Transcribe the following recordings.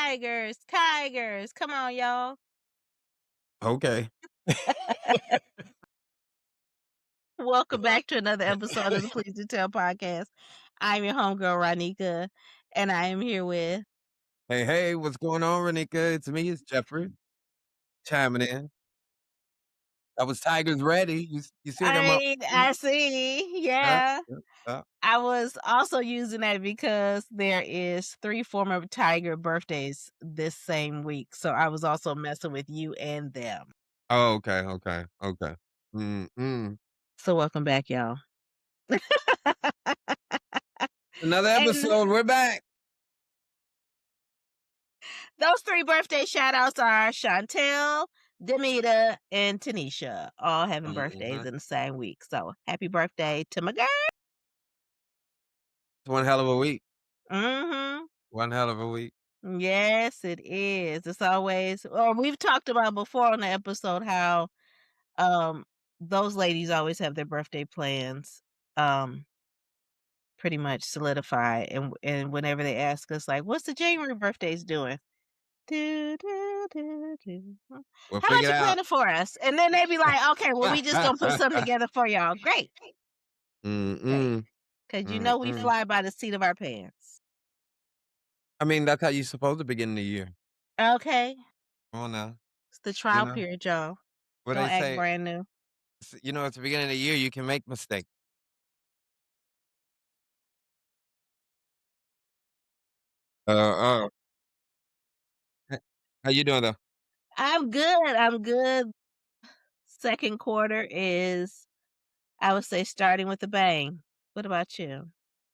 tigers, tigers. Come on, y'all. Okay. Welcome back to another episode of the Please Do Tell podcast. I'm your homegirl, Ronika, and I am here with. Hey, hey, what's going on, Renika? It's me, it's Jeffrey, chiming in. That was Tigers Ready. You see them up? I see. Uh, Yeah. uh, uh. I was also using that because there is 3 former Tiger birthdays this same week, so I was also messing with you and them. Oh, okay. Mm-mm. So welcome back, y'all. Another And episode. We're back. those 3 birthday shout outs are Chantel, Demita, and Tanisha, all having birthdays Mhm. in the same week. So happy birthday to my girl. It's one hell of a week. Mhm. One hell of a week. Yes, it is. It's always we've talked about before on the episode how um those ladies always have their birthday plans um pretty much solidified, and whenever they ask us like what's the January birthdays doing? Do, do, do, do. We'll How about figure it you out. plan it for us? And then they be like, okay, well, we just gonna put something together for y'all. Great. Great. Mm-mm. Cause you know we Mm-mm. fly by the seat of our pants. I mean, that's how you're supposed to begin the year. Okay. Come on now. It's the You trial know period, y'all. what Don't they act say. brand new. At the beginning of the year, you can make mistakes. Uh, uh. How you doing though? I'm good. I'm good. Second quarter is, I would say, starting with a bang. What about you?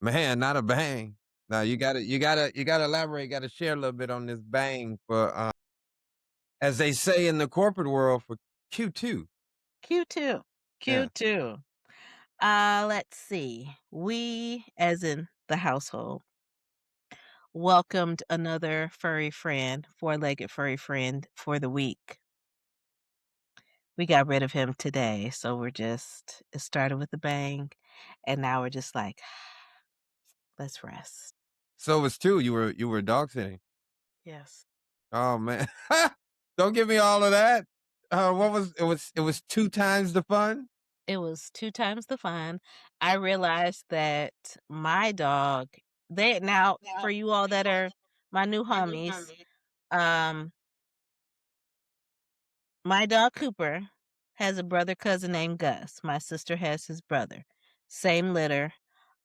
Man, not a bang. No, you gotta elaborate, gotta share a little bit on this bang for, as they say in the corporate world, for Q2. Q2. Yeah. Q2. Let's see. We, as in the household, welcomed another furry friend, four-legged furry friend for the week. We got rid of him today, so it started with a bang, and now we're just like, let's rest. So it's 2, you were dog sitting. Yes. Oh, man. Don't give me all of that. It was 2 times the fun? It was 2 times the fun. I realized that my dog they now for you all that are my new homies, um, my dog Cooper has a brother cousin named Gus. My sister has his brother. Same litter.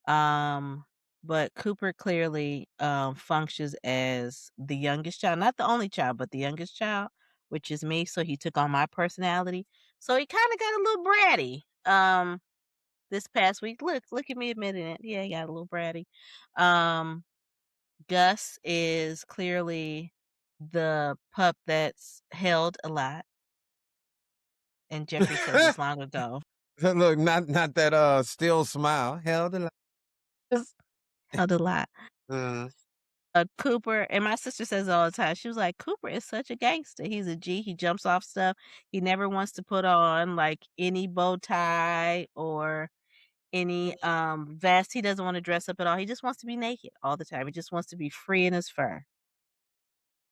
Um, but Cooper clearly functions as the youngest child, not the only child, but the youngest child, which is me. So he took on my personality. So he kind of got a little bratty. This past week. Look at me admitting it. Yeah, he got a little bratty. Um, Gus is clearly the pup that's held a lot, and Jeffrey said this long ago. Look, not that, still smile. Held a lot. Just held a lot. Uh, Cooper and my sister says it all the time. She was like, "Cooper is such a gangster. He's a G. He jumps off stuff. He never wants to put on like any bow tie or any vest. He doesn't want to dress up at all. He just wants to be naked all the time. He just wants to be free in his fur."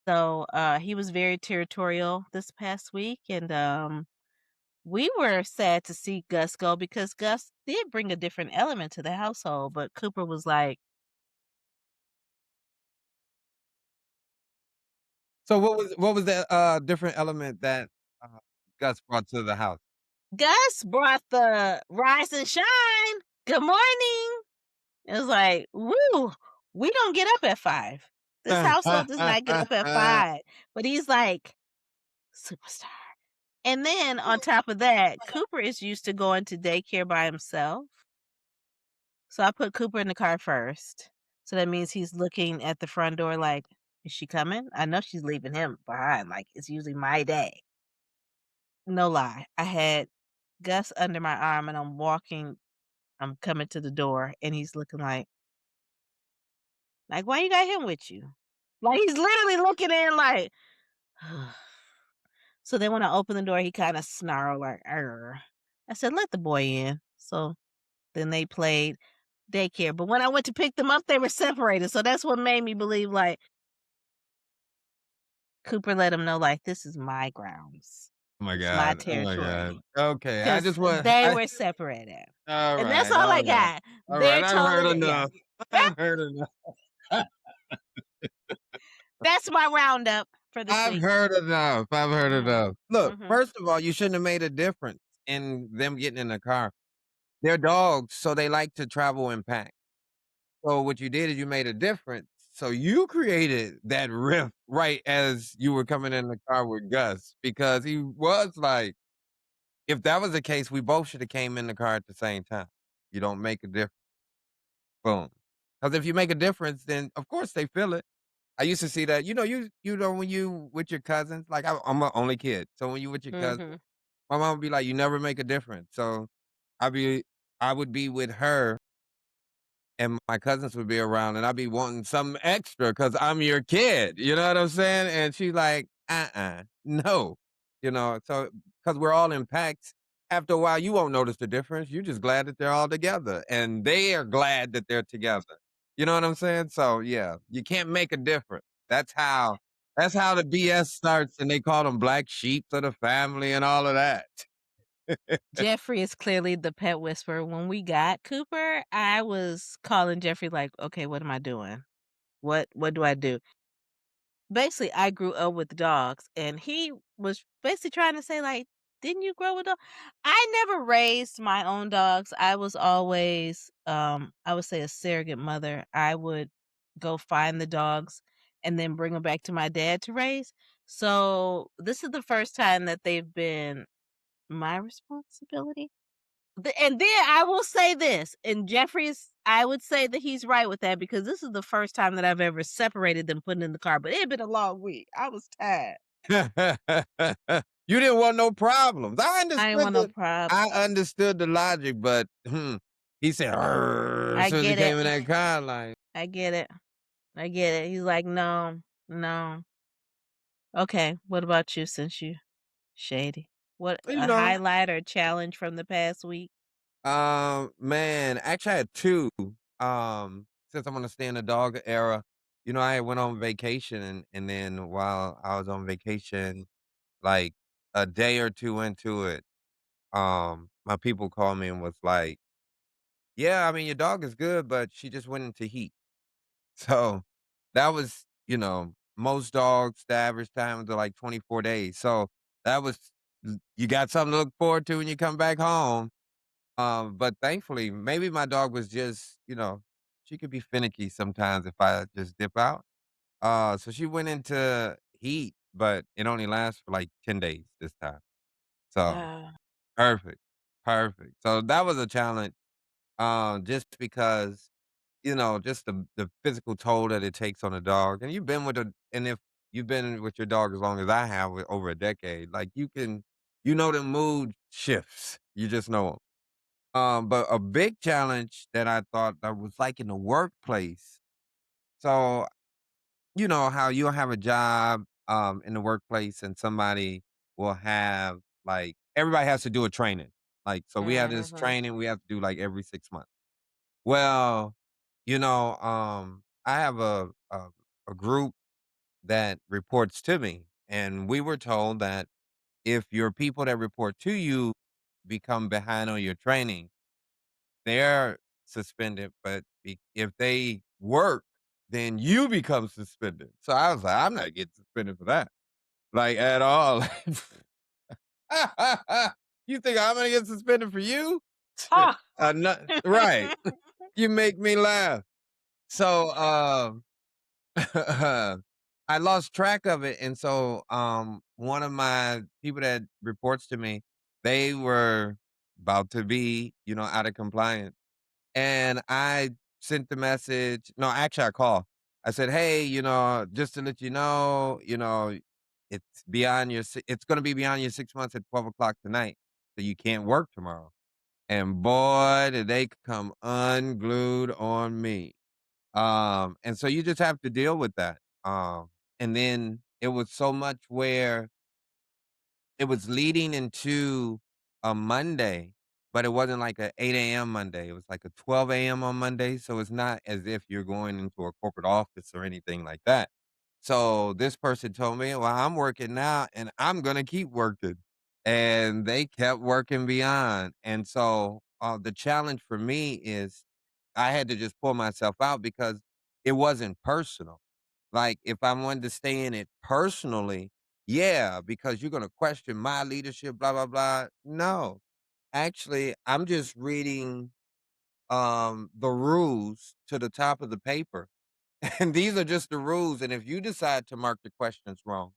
So he was very territorial this past week, and we were sad to see Gus go because Gus did bring a different element to the household. But Cooper was like, so what was that, different element that, uh, Gus brought to the house? Gus brought the rise and shine. Good morning. It was like, woo, we don't get up at 5. This household does not get up at 5. But he's like, superstar. And then on top of that, Cooper is used to going to daycare by himself. So I put Cooper in the car first. So that means he's looking at the front door like, is she coming? I know she's leaving him behind. Like, it's usually my day. No lie. I had Gus under my arm and I'm coming to the door and he's looking like, why you got him with you? Like, he's literally looking in like, so then when I opened the door, he kind of snarled like, "Arr." I said, let the boy in. So then they played daycare. But when I went to pick them up, they were separated. So that's what made me believe like, Cooper let him know, like, "This is my grounds. Oh my It's my god. Oh my god. territory," Okay, I 'cause just want they I were separated, all and that's right, all I all right. got. All right, They're I've heard totally yeah. enough. I've heard enough. That's my roundup for this I've week. heard enough. I've heard Mhm. enough. Look, Mhm. first of all, you shouldn't have made a difference in them getting in the car. They're dogs, so they like to travel in packs. So what you did is you made a difference. So you created that rift right as you were coming in the car with Gus because he was like, if that was the case, we both should have came in the car at the same time. You don't make a difference. Boom. Because if you make a difference, then of course they feel it. I used to see that. You know when you with your cousins, like I'm an only kid, so when you with your cousin, Mhm. my mom would be like, "You never make a difference." So I be I would be with her and my cousins would be around, and I'd be wanting something extra because 'cause I'm your kid, you know what I'm saying? And she's like, no," so because 'cause we're all in packs, after a while, you won't notice the difference, you're just glad that they're all together, and they are glad that they're together. You know what I'm saying? So, yeah, you can't make a difference. That's how the BS starts, and they call them black sheeps of the family and all of that. Jeffrey is clearly the pet whisperer. When we got Cooper, I was calling Jeffrey like, "Okay, what am I doing? What do I do?" Basically, I grew up with dogs, and he was basically trying to say, like, "Didn't you grow with dog?" I never raised my own dogs. I was always, I would say a surrogate mother. I would go find the dogs and then bring them back to my dad to raise. So, this is the first time that they've been my responsibility. And then I will say this, and Jeffrey's I would say that he's right with that because this is the first time that I've ever separated them putting in the car, but it had been a long week. I was tired. You didn't want no problems. I ain't want no prob I understood the logic, but, he said, "Arr," as I soon as he get it. came in that car, like, I get it. I get it. He's like, "No, no." Okay, what about you since you shady? What you a know, highlight or challenge from the past week? man, actually I had 2, since I'm gonna stay in the dog era. I went on vacation and then while I was on vacation, like, a day or 2 into it, my people called me and was like, "Yeah, I mean, your dog is good, but she just went into heat." So, that was most dogs, the average times are like 24 days. So, that was you got something to look forward to when you come back home. But thankfully, maybe my dog was just, she could be finicky sometimes if I just dip out. So she went into heat, but it only lasts for like 10 days this time. So, Uh, perfect. Perfect. So that was a challenge. Just because just the physical toll that it takes on a dog, and if you've been with your dog as long as I have, with over a decade, like, the mood shifts, you just know 'em. But a big challenge that I thought that was, like, in the workplace, so, you know how you'll have a job, in the workplace and somebody will have, like everybody has to do a training, like, so we have this mhm. training we have to do, like, every 6 months. Well, I have a group that reports to me, and we were told that if your people that report to you become behind on your training, they're suspended, but if they work, then you become suspended. So I was like, "I'm not getting suspended for that, like, at all." You think I'm gonna get suspended for you? Ha! Not right. You make me laugh. So, I lost track of it, and so, one of my people that reports to me, they were about to be, out of compliance, and I sent the message no, actually, I called. I said, "Hey, just to let you know, it's gonna be beyond your 6 months at 12 o'clock tonight, so you can't work tomorrow." And boy, did they come unglued on me. And so you just have to deal with that. And then it was so much where it was leading into a Monday, but it wasn't like a 8 a.m. Monday. It was like a 12 a.m. on Monday. So it's not as if you're going into a corporate office or anything like that. So this person told me, "Well, I'm working now and I'm gonna keep working." And they kept working beyond. And so the challenge for me is I had to just pull myself out because it wasn't personal. Like if I wanted to stay in it personally, yeah, because you're gonna question my leadership, blah, blah, blah. No. Actually, I'm just reading the rules to the top of the paper. And these are just the rules. And if you decide to mark the questions wrong,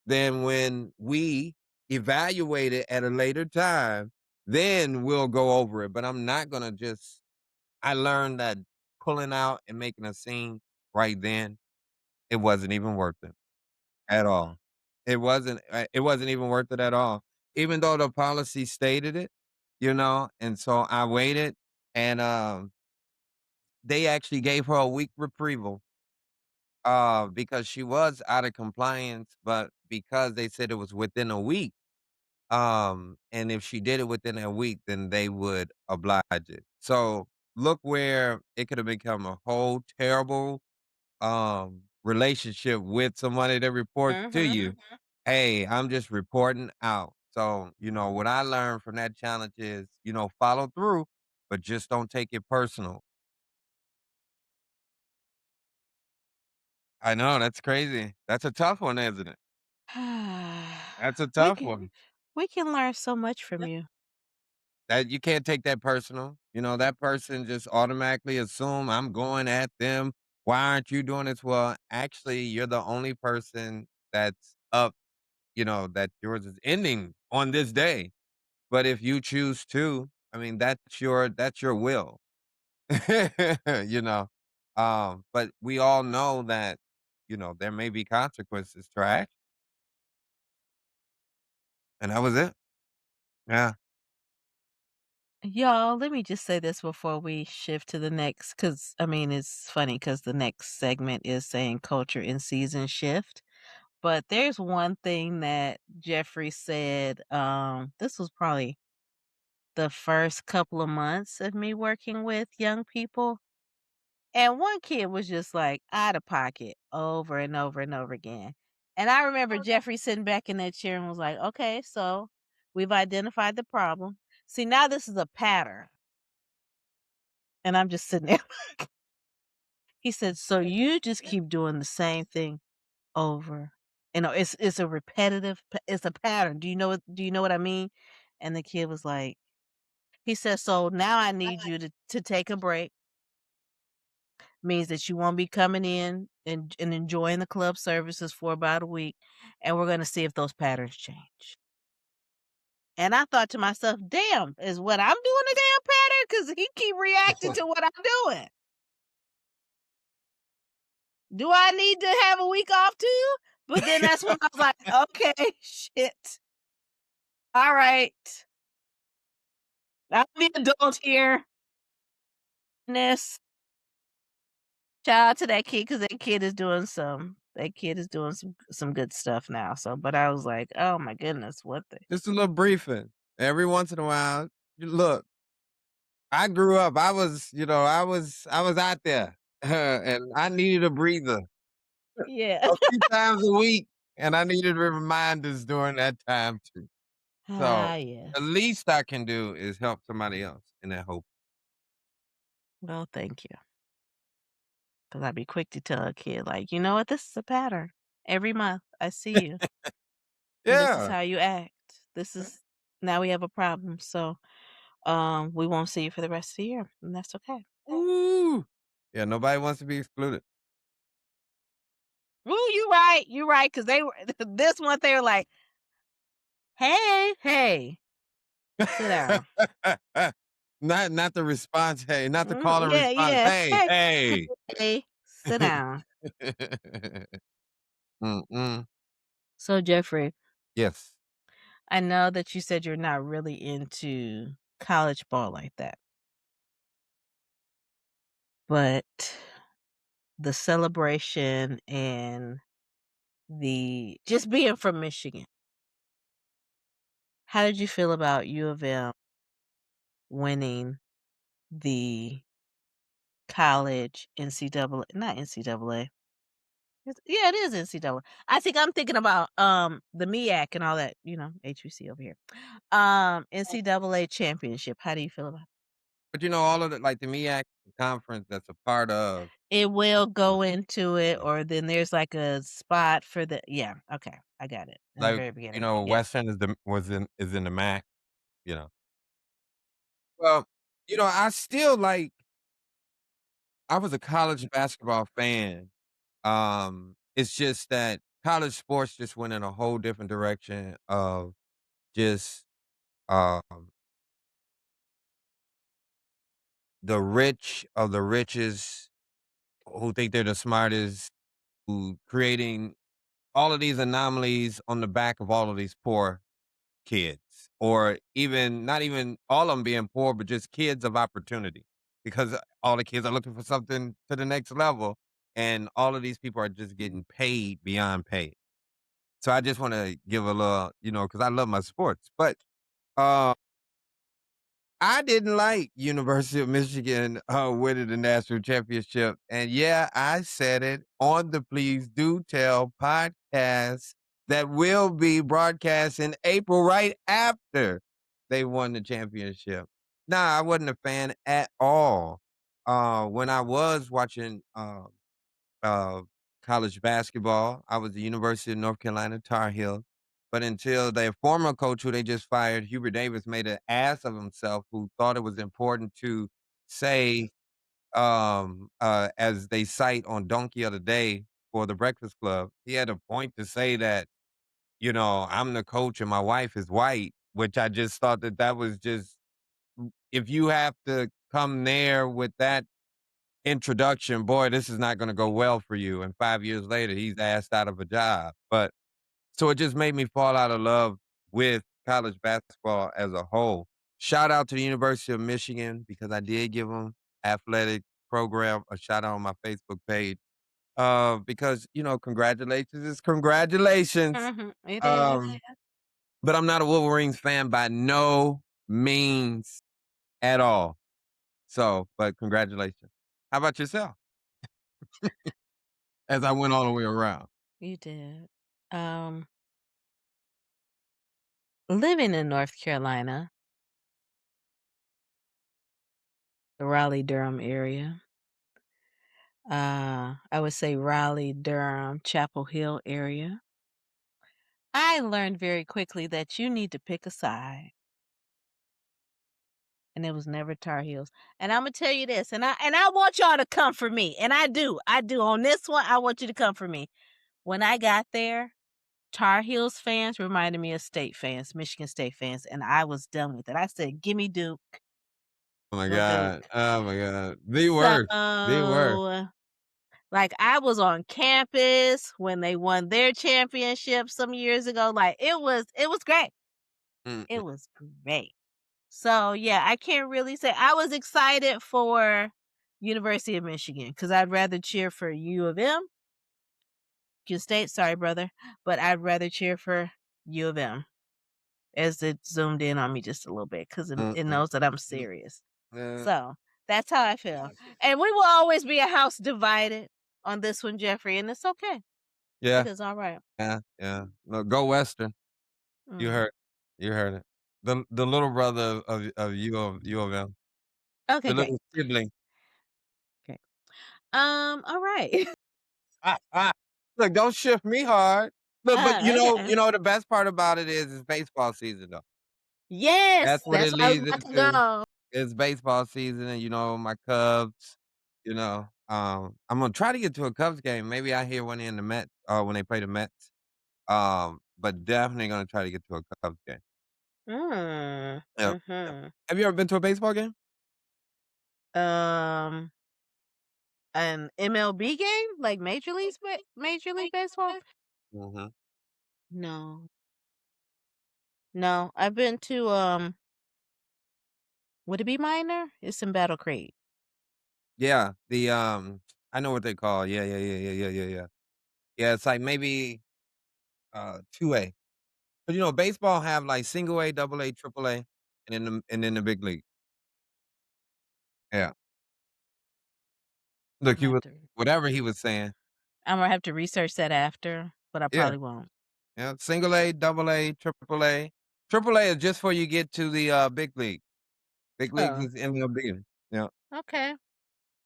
then when we evaluate it at a later time, then we'll go over it. But I'm not gonna just I learned that pulling out and making a scene right then, it wasn't even worth it at all. It wasn't even worth it at all. Even though the policy stated it, and so I waited and they actually gave her a week reprieve because she was out of compliance, but because they said it was within a week, and if she did it within a week, then they would oblige it. So look where it could have become a whole terrible relationship with somebody that reports to Mhm. you. Hey, I'm just reporting out. So, what I learned from that challenge is, follow through, but just don't take it personal. I know that's crazy. That's a tough one, isn't it? That's a We tough can one. we can learn so much from Yeah. you. That you can't take that personal. That person just automatically assume I'm going at them. Why aren't you doing this? Well, actually, you're the only person that's up, that yours is ending on this day. But if you choose to, I mean, that's your will. you know. But we all know that, there may be consequences to our action. And that was it. Yeah. Y'all, let me just say this before we shift to the next, because I mean, it's funny because the next segment is saying culture in season shift. But there's one thing that Jeffrey said, this was probably the first couple of months of me working with young people. And one kid was just like out of pocket over and over and over again. And I remember Jeffrey sitting back in that chair and was like, okay, so we've identified the problem. See, now this is a pattern. And I'm just sitting there. He said, so you just keep doing the same thing over. It's a repetitive it's a pattern. Do you know what I mean? And the kid was like, he said, so now I need you to take a break. Means that you won't be coming in and enjoying the club services for about a week, and we're gonna see if those patterns change. And I thought to myself, damn, is what I'm doing a damn pattern? Because he keep reacting to what I'm doing. Do I need to have a week off too? But then that's when I was like, okay, shit. All right. I'm the adult here. Ness. Shout out to that kid because that kid is doing some good stuff now. So, but I was like, oh my goodness, what the Just a little briefing. Every once in a while, look, I grew up, I was out there, and I needed a breather yeah. a few times a week, and I needed reminders during that time too. So, Ah, the yes. least I can do is help somebody else in that hope. Well, thank you. Because I'd be quick to tell a kid, like, you know what? This is a pattern. Every month, I see you, and this is Yeah. how you act. This is now we have a problem. So, we won't see you for the rest of the year, and that's okay. Ooh. Yeah, nobody wants to be excluded. Ooh, you right. You right. Because they were this month. They were like, "Hey, hey, sit down." Not the response, "Hey," not the call and Yeah, response, yeah. "Hey, Hey, hey." hey, sit down. Mm-mm. So, Jeffrey, Yes. I know that you said you're not really into college ball like that, but the celebration and the just being from Michigan, how did you feel about U of M winning the college NCAA, not NCAA. Yeah, it is NCAA. I think I'm thinking about, the MEAC and all that, HBC over here. NCAA championship. How do you feel about it? But, all of the like, the MEAC conference that's a part of It will uh, go into it, or then there's like a spot for the yeah, okay, I got it in the like, very beginning. Yeah. Western is in the MAC, you know? Well, I still I was a college basketball fan. It's just that college sports just went in a whole different direction of just, um, the rich of the richest who think they're the smartest, who creating all of these anomalies on the back of all of these poor kids, or even not even all of them being poor, but just kids of opportunity, because all the kids are looking for something to the next level, and all of these people are just getting paid beyond paid. So I just want to give a little, because I love my sports, but uh, I didn't like University of Michigan winning the national championship, and yeah, I said it on the Please Do Tell podcast that will be broadcast in April, right after they won the championship. Nah, I wasn't a fan at all. When I was watching uh, college basketball. I was the University of North Carolina Tar Heels. But until their former coach, who they just fired, Hubert Davis, made an ass of himself, who thought it was important to say, as they cite on Donkey of the Day for the Breakfast Club, he had a point to say that, I'm the coach and my wife is white, which I just thought that was just, if you have to come there with that introduction, boy, this is not gonna go well for you, and 5 years later, he's asked out of a job, but so it just made me fall out of love with college basketball as a whole. Shout out to the University of Michigan because I did give them athletic program a shout out on my Facebook page, because, congratulations is congratulations, It is. um, but I'm not a Wolverines fan by no means at all, so but congratulations. How about yourself? As I went all the way around. You did. Um, Living in North Carolina, the Raleigh-Durham area, I would say Raleigh-Durham, Chapel Hill area, I learned very quickly that you need to pick a side, and it was never Tar Heels. And Imma tell you this, and I want y'all to come for me, and I do. On this one, I want you to come for me. When I got there, Tar Heels fans reminded me of State fans, Michigan State fans, and I was done with it. I said, "Gimme Duke, Oh my go Duke." god. Oh my god. The worst. The worst. So, like, I was on campus when they won their championship some years ago, like, it was great. It Mm-mm. was great. So, yeah, I can't really say I was excited for University of Michigan because 'cause I'd rather cheer for U of M, Michigan State, sorry, brother, but I'd rather cheer for U of M as it zoomed in on me just a little bit 'cause it Mm-mm. knows that I'm Mm, serious. yeah. So, that's how I feel. And we will always be a house divided on this one, Jeffrey, and it's okay. It Yeah. is alright. Yeah. Yeah. No, go Western. You Mm. heard you heard it. The little brother of U of M. Okay, The great, little sibling. great. Alright. Ah, ah. Look, don't shift me hard. Look, but Okay. the best part about it is it's baseball season though. Yes! That's what That's it what I was leads about to into. go. It's baseball season and, my Cubs, I'm gonna try to get to a Cubs game. Maybe I hear one in the Mets, when they play the Mets. But definitely gonna try to get to a Cubs game. Mm. Yep, yep. Mhm. Have you ever been to a baseball game? Um, an MLB game? Like Major League Baseball? Mhm. No. No, I've been to, would it be minor? It's in Battle Creek. Yeah, I know what they call. Yeah, yeah, yeah, yeah, yeah, yeah, yeah. Yeah, it's like maybe 2A. But baseball have like single A, double A, triple A, and then the big league. Yeah. Look, I'm you have was to whatever he was saying. Imma have to research that after, but I Yeah, probably won't. yeah, single A, double A, triple A. Triple A is just before you get to the, big league. Big leagues Oh, is MLB. Yeah. okay.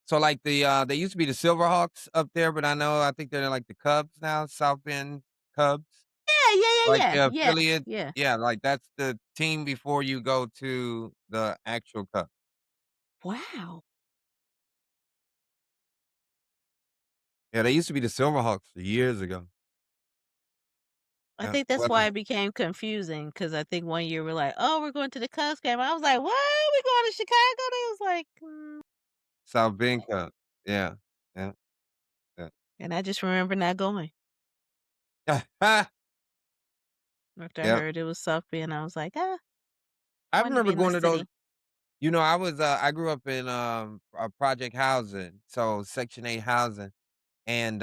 So, like, they used to be the Silverhawks up there, but I think they're like the Cubs now, South Bend Cubs, Yeah, yeah, like yeah, the yeah, affiliate. yeah, yeah. Yeah, like, that's the team before you go to the actual Cubs. Wow. Yeah, they used to be the Silverhawks years ago. I Yeah, think that's what why it became confusing because I think one year we're like, "Oh, we're going to the Cubs game." I was like, "What? We going to Chicago?" They was like, South Bend Cubs. Yeah, yeah, yeah. and I just remember not going. After I Yep. heard it was South Bend, I was like, I wanted to be remember in the going to those. city. I grew up in, project housing, so Section 8 housing, and,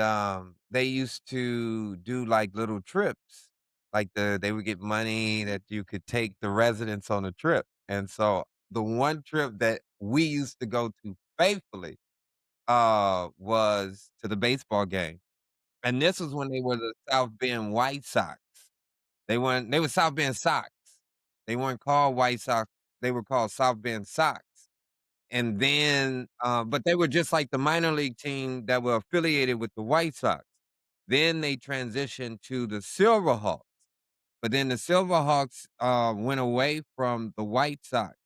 they used to do, like, little trips, like, they would get money that you could take the residents on a trip, and so the one trip that we used to go to faithfully, was to the baseball game, and this was when they were the South Bend White Sox. They were South Bend Sox. They weren't called White Sox, they were called South Bend Sox. And then, but they were just like the minor league team that were affiliated with the White Sox. Then they transitioned to the Silverhawks, but then the Silverhawks, went away from the White Sox,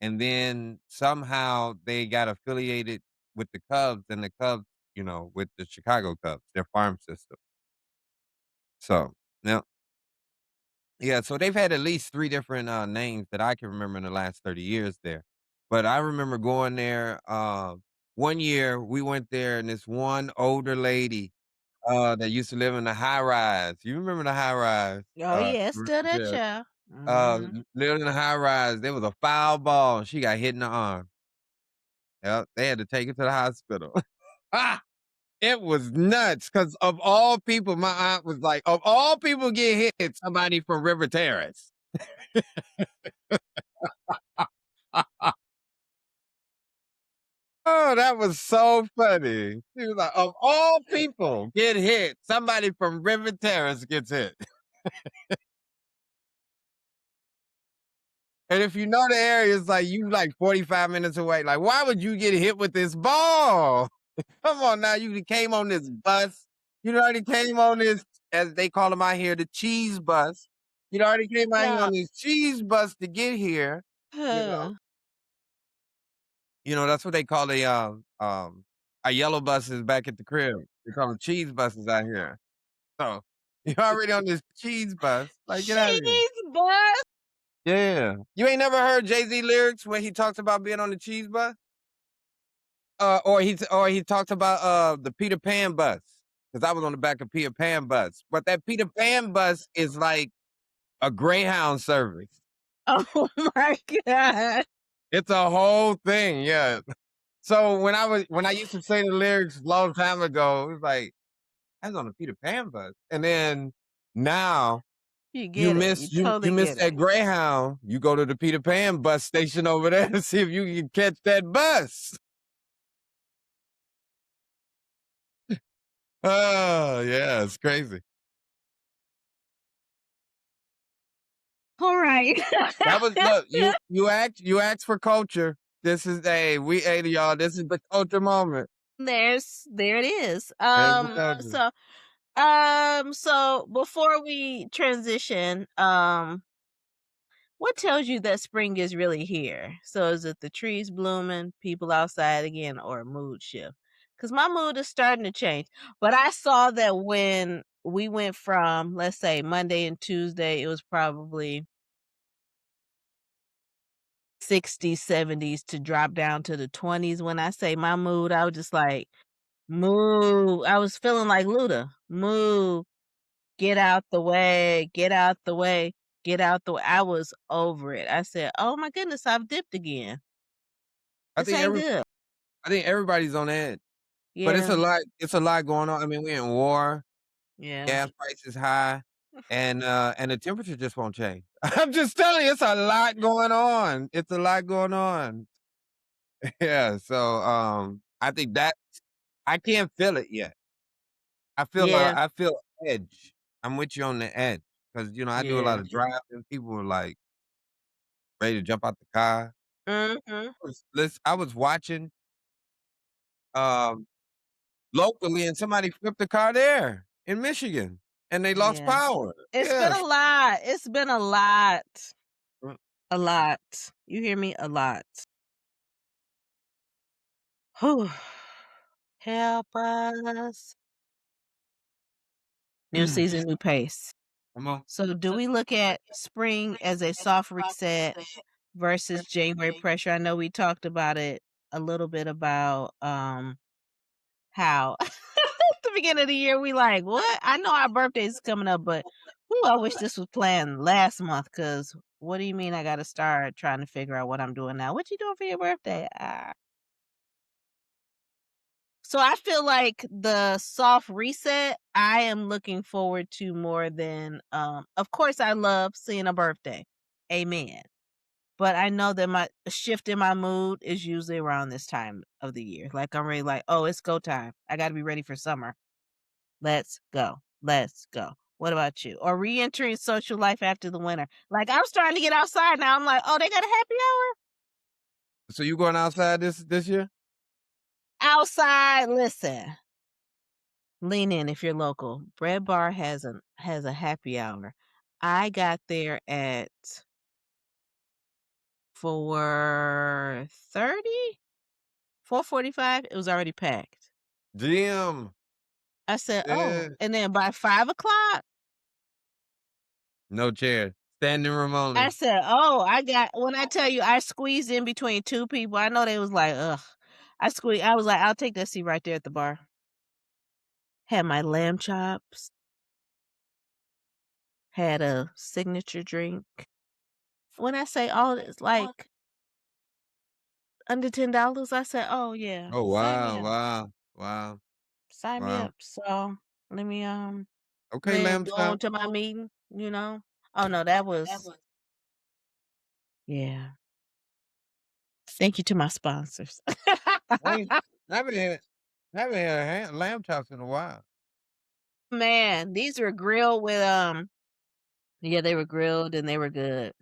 and then somehow they got affiliated with the Cubs, and the Cubs, with the Chicago Cubs, their farm system. So, now yeah, so they've had at least 3 different, names that I can remember in the last 30 years there. But I remember going there, one year we went there and this one older lady, that used to live in the high rise. You remember the high rise? Oh, yeah, still that Yeah, child. Mhm. lived in the high rise. There was a foul ball, and she got hit in the arm. Yep, they had to take her to the hospital. Ah! It was nuts because of all people, my aunt was like, "Of all people get hit, somebody from River Terrace." Oh, that was so funny. He was like, "Of all people get hit, somebody from River Terrace gets hit." And if you know the area, it's like you like 45 minutes away. Like, why would you get hit with this ball? Come on now, you done came on this bus. You done already came on this, as they call them out here, the cheese bus. You done already came out here No. on this cheese bus to get here. You know, that's what they call our yellow buses back at the crib. They call them cheese buses out here. So, you're already on this cheese bus, like, get out of here. Cheese bus. Yeah. You ain't never heard Jay-Z lyrics where he talks about being on the cheese bus? Or he talks about, the Peter Pan bus, because I was on the back of Peter Pan bus, but that Peter Pan bus is like a Greyhound service. Oh my god. It's a whole thing, yeah. So, when I used to say the lyrics a long time ago, it was like, "I was on the Peter Pan bus," and then now You You get it. You miss you totally miss get it. that Greyhound, you go to the Peter Pan bus station over there to see if you can catch that bus. Oh, yeah, it's crazy. Alright. That was look, you asked for culture. This is hey y'all, this is the culture moment. There it is. There's the culture. So before we transition, what tells you that spring is really here? So is it the trees blooming, people outside again, or a mood shift? Because my mood is starting to change. But I saw that when we went from, let's say, Monday and Tuesday, it was probably 60s, 70s to drop down to the 20s. When I say my mood, I was just like, move. I was feeling like Luda. Move. Get out the way. Get out the way. Get out the way. I was over it. I said, "Oh my goodness, I've dipped again. I This think ain't every good." I think everybody's on edge, but Yeah, it's a lot going on. I mean, we're in war, yeah. gas prices high, and the temperature just won't change. I'm just telling you, it's a lot going on. It's a lot going on. Yeah, so, I think that I can't feel it yet. Yeah. I feel edge. I'm with you on the edge because I do a lot Yeah. of driving. People were, like, ready to jump out the car. Mhm. I was watching, um, locally, and somebody flipped a car there in Michigan, and they lost Yeah. power. It's been Yes. a lot. It's been a lot. Mm, A lot. You hear me? A lot. Whew. Help us. New season, new pace. come on. So do we look at spring as a soft reset versus January pressure? I know we talked about it a little bit about how at the beginning of the year we like, what? I know our birthday's coming up, but ooh, I wish this was planned last month because what do you mean I gotta start trying to figure out what I'm doing now? What you doing for your birthday? So I feel like the soft reset, I am looking forward to more than of course I love seeing a birthday. Amen. But I know that my a shift in my mood is usually around this time of the year. Like I'm ready like, "Oh, it's go time. I got to be ready for summer. Let's go. Let's go." What about you? Or re-entering social life after the winter. Like I'm starting to get outside now. I'm like, "Oh, they got a happy hour?" So you going outside this year? Outside, listen. Lean in if you're local. Bread Bar has a happy hour. I got there at 4:30, 4:45. It was already packed. Jim. I said, "Oh," Yeah. and then by 5 o'clock, No chair. Standing room I only. said, "Oh, I got" when I tell you I squeezed in between 2 people, I know they was like, "Ugh." I was like, "I'll take that seat right there at the bar." Had my lamb chops, had a signature drink. When I say all this, like under $10, I said, "Oh, yeah, Oh, sign me wow, up, wow, wow, sign me wow. up." So, let me, Okay, then lamb go chop. on to my meeting, you know? Oh, no, that was yeah. Thank you to my sponsors. I ain't I haven't had lamb chops in a while. Man, these were grilled with, yeah, they were grilled and they were good.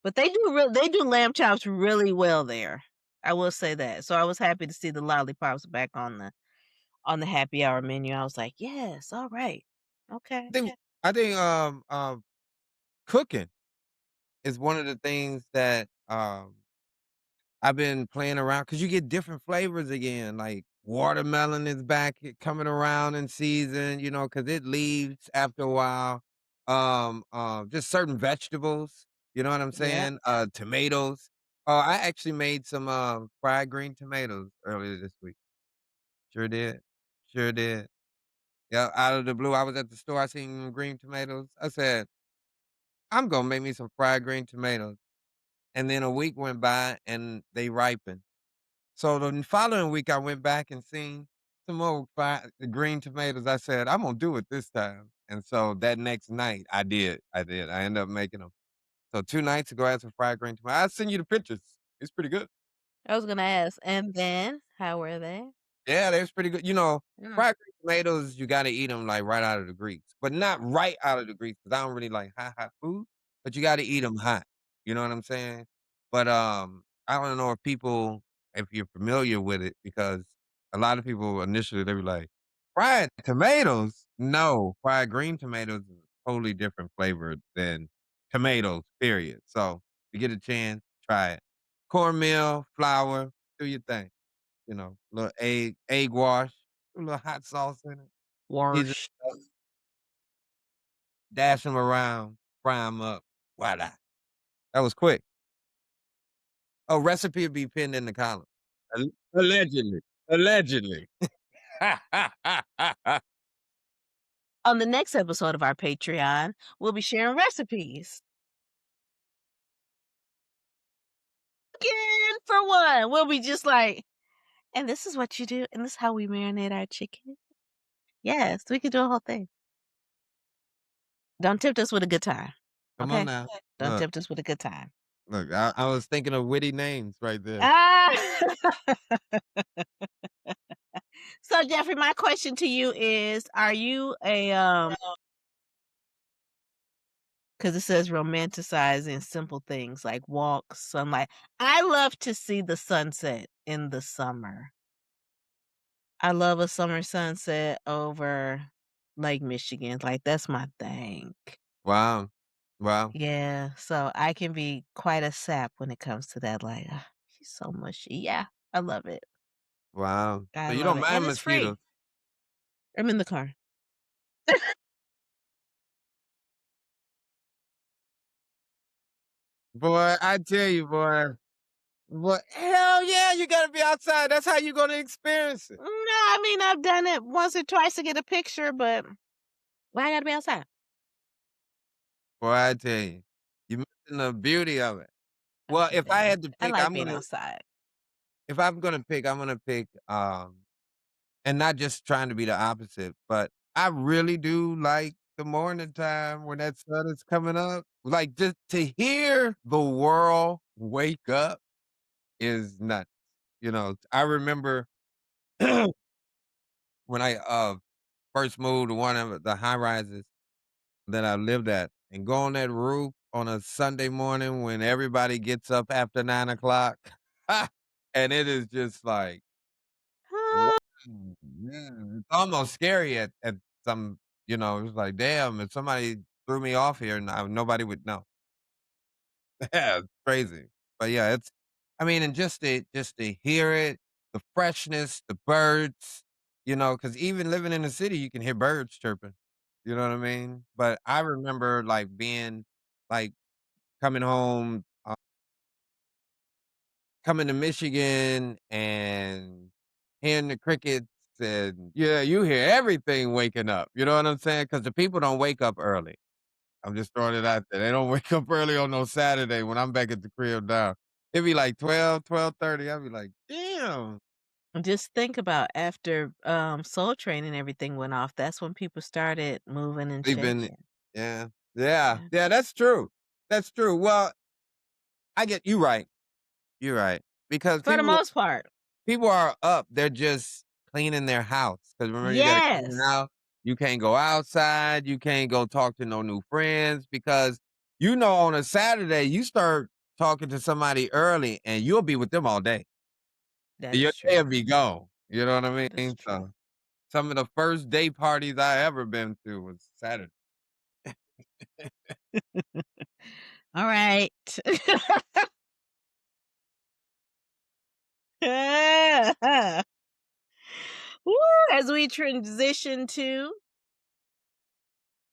But they do lamb chops really well there. I will say that. So I was happy to see the lollipops back on the happy hour menu. I was like, "Yes, alright. Okay." I think, cooking is one of the things that, I've been playing around because you get different flavors again, like watermelon is back coming around in season, because it leaves after a while. Just certain vegetables, you know what I'm Yep. saying? Tomatoes. I actually made some, fried green tomatoes earlier this week. Sure did. Sure did. Yeah, out of the blue, I was at the store, I seen green tomatoes. I said, "I'm gonna make me some fried green tomatoes." And then a week went by and they ripened. So the following week, I went back and seen some more fried green tomatoes. I said, "I'm gonna do it this time." And so that next night, I did. I did. I ended up making them. So 2 nights ago, I had some fried green tomatoes. I'll send you the pictures. It's pretty good. I was gonna ask, and then how were they? Yeah, they was pretty good. Mm. Fried green tomatoes, you gotta eat them like, right out of the grease, but not right out of the grease because I don't really like hot food, but you gotta eat them hot. You know what I'm saying? But, I don't know if you're familiar with it because a lot of people initially, they were like, "Fried tomatoes?" No, fried green tomatoes is a totally different flavor than tomatoes, period. So, if you get a chance, try it. Cornmeal, flour, do your thing. Little egg wash, a little hot sauce in it, season Worst. it up, dash 'em around, fry 'em up, voila. That was quick. Oh, recipe will be pinned in the column. Allegedly, allegedly. On the next episode of our Patreon, we'll be sharing recipes. Again, for one, we'll be just like, "And this is what you do, and this is how we marinate our chicken." Yes, we could do a whole thing. Don't tempt us with a good time, Come on okay? now. Don't Look, tempt us with a good time. look, I was thinking of witty names right there. Ah! So, Jeffrey, my question to you is, are you a, because it says romanticizing simple things like walks, sunlight. I love to see the sunset in the summer. I love a summer sunset over Lake Michigan, like, that's my thing. Wow. Wow. Yeah, so I can be quite a sap when it comes to that, like, "She's so mushy." Yeah, I love it. Wow. I So you love don't it, and mind it's free. mosquitoes. I'm in the car. Boy, I tell you, boy. Boy, hell yeah, you gotta be outside. That's how you gonna experience it. No, I mean, I've done it once or twice to get a picture, but why I gotta be outside? Boy, I tell you. You're missing the beauty of it. Well, if I Okay. had to I pick, like being outside. if I'm gonna pick, I'm gonna pick, and not just trying to be the opposite, but I really do like the morning time when that sun is coming up. Like, just to hear the world wake up is nuts, you know? I remember when I, first moved to one of the high rises that I lived at and go on that roof on a Sunday morning when everybody gets up after 9 o'clock, and it is just like, wow, yeah, it's almost scary at some, it's like, "Damn, if somebody threw me off here, now nobody would know." Yeah, it's crazy. But yeah, I mean, and just to hear it, the freshness, the birds, because even living in the city, you can hear birds chirping. You know what I mean? But I remember, like, being like, coming home, coming to Michigan and hearing the crickets and yeah, you hear everything waking up, you know what I'm saying? Because the people don't wake up early. I'm just throwing it out there. They don't wake up early on no Saturday when I'm back at the crib now. It'd be like 12:30. I'd be like, "Damn." Just think about after, Soul Train and everything went off, that's when people started moving and They've been shaking. yeah. Yeah. Yeah. Yeah, that's true. That's true. Well, I get you right. You're right. Because For the most part. people are up, they're just cleaning their house. Because remember, you gotta clean your Yes. house. You can't go outside, you can't go talk to no new friends because, on a Saturday, you start talking to somebody early, and you'll be with them all day. That Your is true. day'll be gone, you know what I That's mean? true. So, some of the first day parties I ever been to was Saturday. Alright. Woo, as we transition to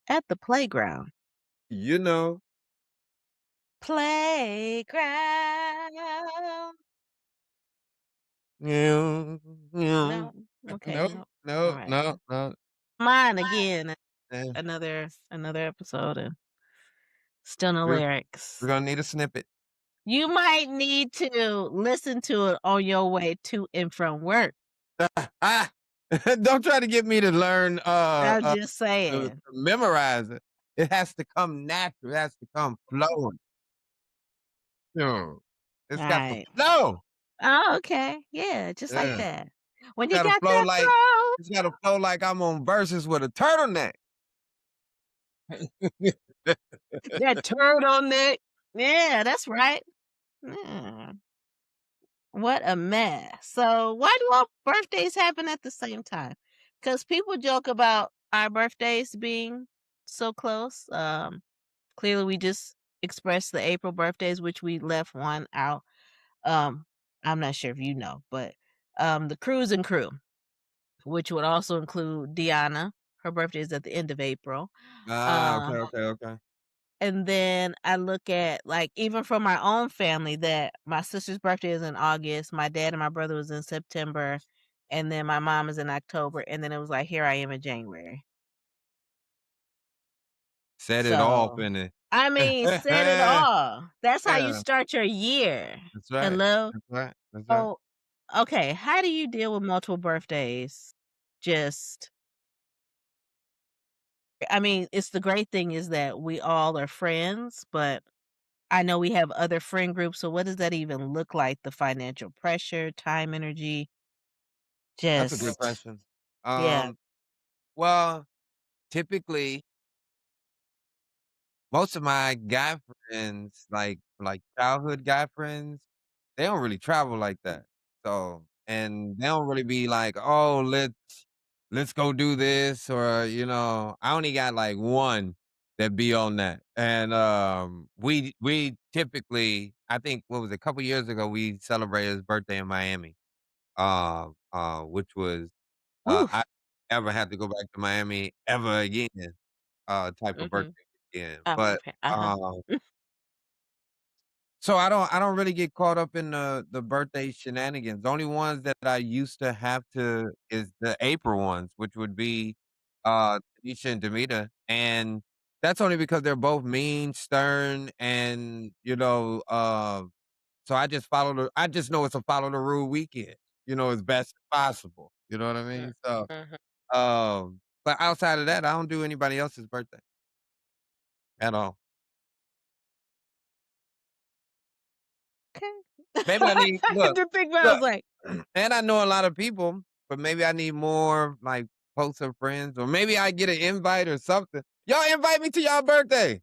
at the playground. You know? Playground. Yeah, yeah. No? Okay, No, no. no, Alright. no, no. Mine again. Yeah, Another episode and still no we're lyrics. we're gonna need a snippet. You might need to listen to it on your way to and from work. Ah, don't try to get me to learn, I'm just to saying. memorize it. It has to come natural, it has to come flowing. No, it's got to Alright. flow. Oh, okay. Yeah, just like Yeah, that. When you gotta got flow that like flow. it's gotta flow like I'm on Versus with a turtleneck. That turtleneck. Yeah, that's right. Yeah. What a mess. So, why do all birthdays happen at the same time? Because people joke about our birthdays being so close. Clearly, we just expressed the April birthdays, which we left one out. Um, I'm not sure if you know, but the cruise and crew, which would also include Deanna. Her birthday is at the end of April. Ah, okay, Uh, okay, okay. And then I look at, like, even from my own family that my sister's birthday is in August, my dad and my brother was in September, and then my mom is in October, and then it was like, here I am in January. Set it off So, in it. I mean, set it all. That's how you Yeah, start your year. that's right. Hello? That's right. That's right. So, okay, how do you deal with multiple birthdays? Just I mean, it's the great thing is that we all are friends, but I know we have other friend groups, so what does that even look like? The financial pressure, time, energy? That's a good Just question. yeah. Well, typically, most of my guy friends, like childhood guy friends, they don't really travel like that. So, and they don't really be like, "Oh, let's go do this," or, I only got like one that be on that. And we typically, I think what was it, a couple years ago, we celebrated his birthday in Miami. Which was I Oof. never had to go back to Miami ever again, type of Mhm. birthday again. Oh, But okay. Uh-huh. so I don't really get caught up in the birthday shenanigans. The only ones that I used to have to is the April ones, which would be Tanisha and Demita. And that's only because they're both mean, stern, and so I just know it's a follow the rule weekend, as best as possible. You know what I Mm, mean? So mhm. but outside of that, I don't do anybody else's birthday at all. Okay. Maybe I need I had look, to think about it, I was look, like, and I know a lot of people, but maybe I need more like closer friends, or maybe I get an invite or something. Y'all invite me to y'all birthday,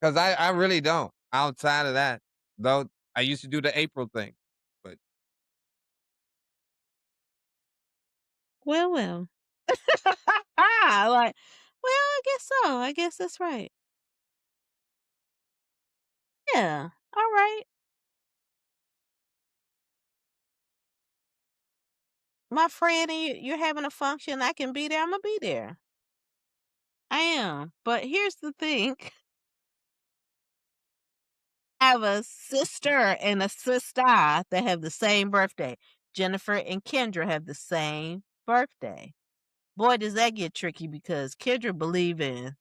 cause I really don't. Outside of that, though, I used to do the April thing, but "Well, well." Like, "Well, I guess so. I guess that's right. Yeah. Alright. My friend and you're having a function, I can be there, Imma be there. I am. But here's the thing, I have a sister and a sister that have the same birthday. Jennifer and Kendra have the same birthday. Boy, does that get tricky because Kendra believe in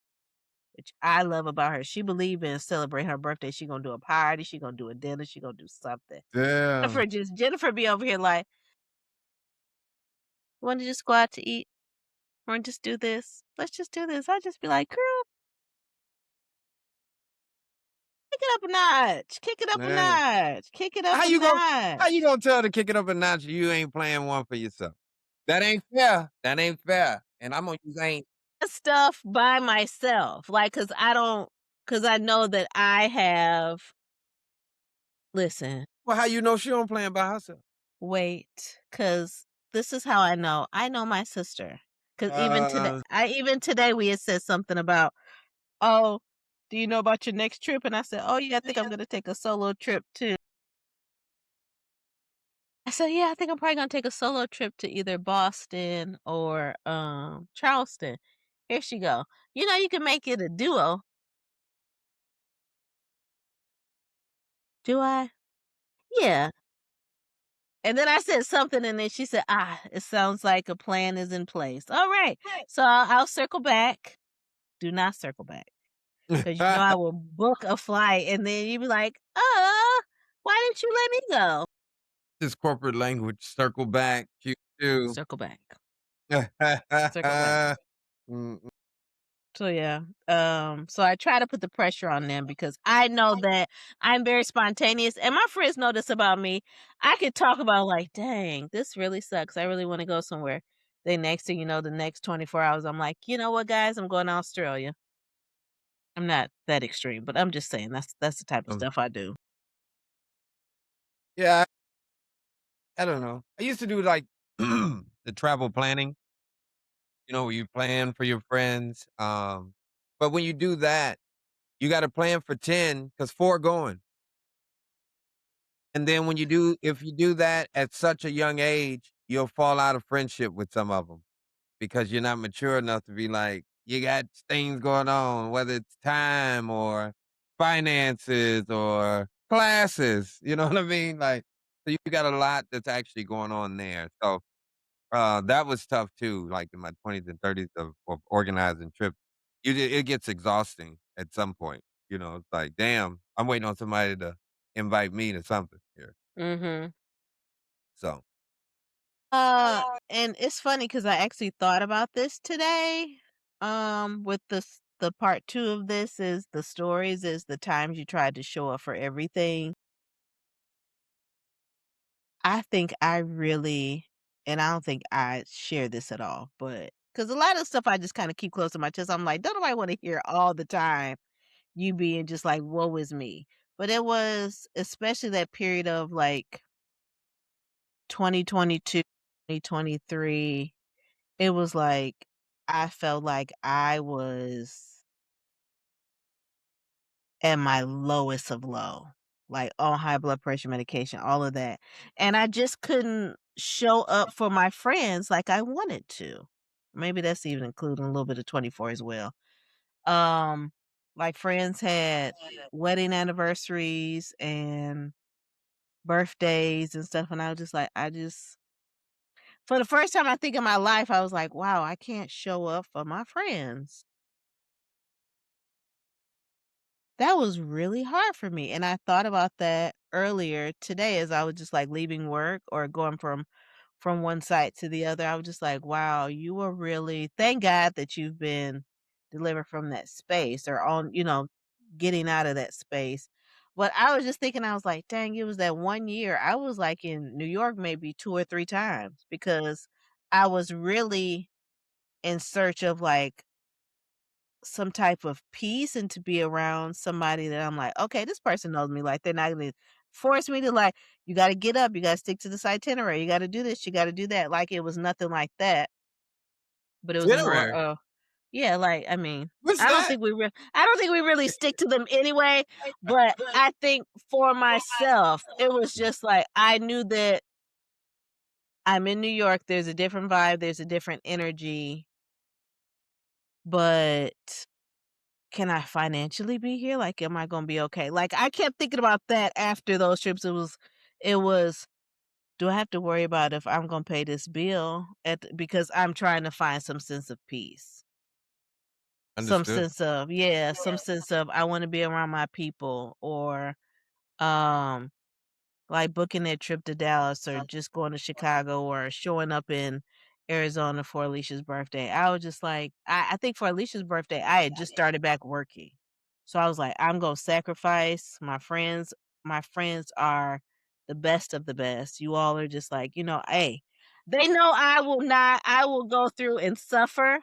which I love about her, she believe in celebrating her birthday. She gonna do a party, she gonna do a dinner, she gonna do something. damn. Jennifer be over here like, "Wanna just go out to eat? Wanna just do this? Let's just do this." I just be like, "Girl, kick it up a notch. Kick it up a Man, notch. Kick it up how a you gonna how notch." you gonna tell her to kick it up a notch if you ain't playing one for yourself? That ain't fair. That ain't fair. And I'm gonna use ain't. Stuff by myself, like, cause I know that I have listen, Well, how you know she don't playing by herself? wait, cause this is how I know my sister. Cause Uh, even today we had said something about, "Oh, do you know about your next trip?" And I said, "Oh, yeah, I think I'm gonna take a solo trip too." I said, "Yeah, I think I'm probably gonna take a solo trip to either Boston or, Charleston." Here she go, "You know, you can make it a duo." Do I? Yeah. And then I said something, and then she said, "Ah, it sounds like a plan is in place." Alright, so I'll circle back. Do not circle back, cause you know I will book a flight, and then you be like, why didn't you let me go?" this corporate language, circle back, cute too. Circle back. Circle back. Mm, So, yeah, so I try to put the pressure on them because I know that I'm very spontaneous, and my friends know this about me. I could talk about like, "Dang, this really sucks. I really wanna go somewhere." Then next thing you know, the next 24 hours, I'm like, "You know what, guys? I'm going to Australia." I'm not that extreme, but I'm just saying that's the type of um, stuff I do. yeah, I don't know. I used to do like the travel planning, where you plan for your friends. But when you do that, you got to plan for 10 because four going. And then if you do that at such a young age, you'll fall out of friendship with some of them because you're not mature enough to be like, you got things going on, whether it's time or finances or classes. You know what I mean? Like, so you got a lot that's actually going on there. So that was tough too, like in my 20s and 30s of organizing trips. It gets exhausting at some point. It's like, damn, I'm waiting on somebody to invite me to something here. Mhm. So, And it's funny because I actually thought about this today, with the part 2 of this is the stories is the times you tried to show up for everything. I think I really and I don't think I share this at all, but because a lot of stuff I just kinda keep close to my chest, I'm like, "Don't nobody wanna hear all the time you being just like, 'Woe is me.'" But it was especially that period of, like, 2022, 2023, it was like, I felt like I was at my lowest of low, like, on high blood pressure medication, all of that, and I just couldn't show up for my friends like I wanted to. Maybe that's even including a little bit of 24 as well. Um, like, friends had wedding anniversaries and birthdays and stuff, and I was just like, I just for the first time I think in my life, I was like, "Wow, I can't show up for my friends." That was really hard for me, and I thought about that earlier today as I was just, like, leaving work or going from one site to the other. I was just like, "Wow, you were really thank God that you've been delivered from that space or on getting out of that space." But I was just thinking, I was like, "Dang, it was that 1 year." I was, like, in New York maybe 2 or 3 times because I was really in search of, like, some type of peace and to be around somebody that I'm like, "Okay, this person knows me." Like, they're not gonna force me to, like, "You gotta get up, you gotta stick to this itinerary, you gotta do this, you gotta do that." Like, it was nothing like that, but it was more Itinerary? of yeah, like, I mean, What's that? I don't think we really stick to them anyway, but I think for myself, it was just like, I knew that I'm in New York, there's a different vibe, there's a different energy, but can I financially be here? Like, am I gonna be okay? Like, I kept thinking about that after those trips. It was, do I have to worry about if I'm gonna pay this bill because I'm trying to find some sense of peace. Some Understood. sense of yeah, some sense of I wanna be around my people or, um like booking that trip to Dallas or just going to Chicago or showing up in Arizona for Alicia's birthday. I was just like I think for Alicia's birthday, I had just started back working. So I was like, I'm gonna sacrifice my friends. My friends are the best of the best. You all are just like, hey, they know I will go through and suffer.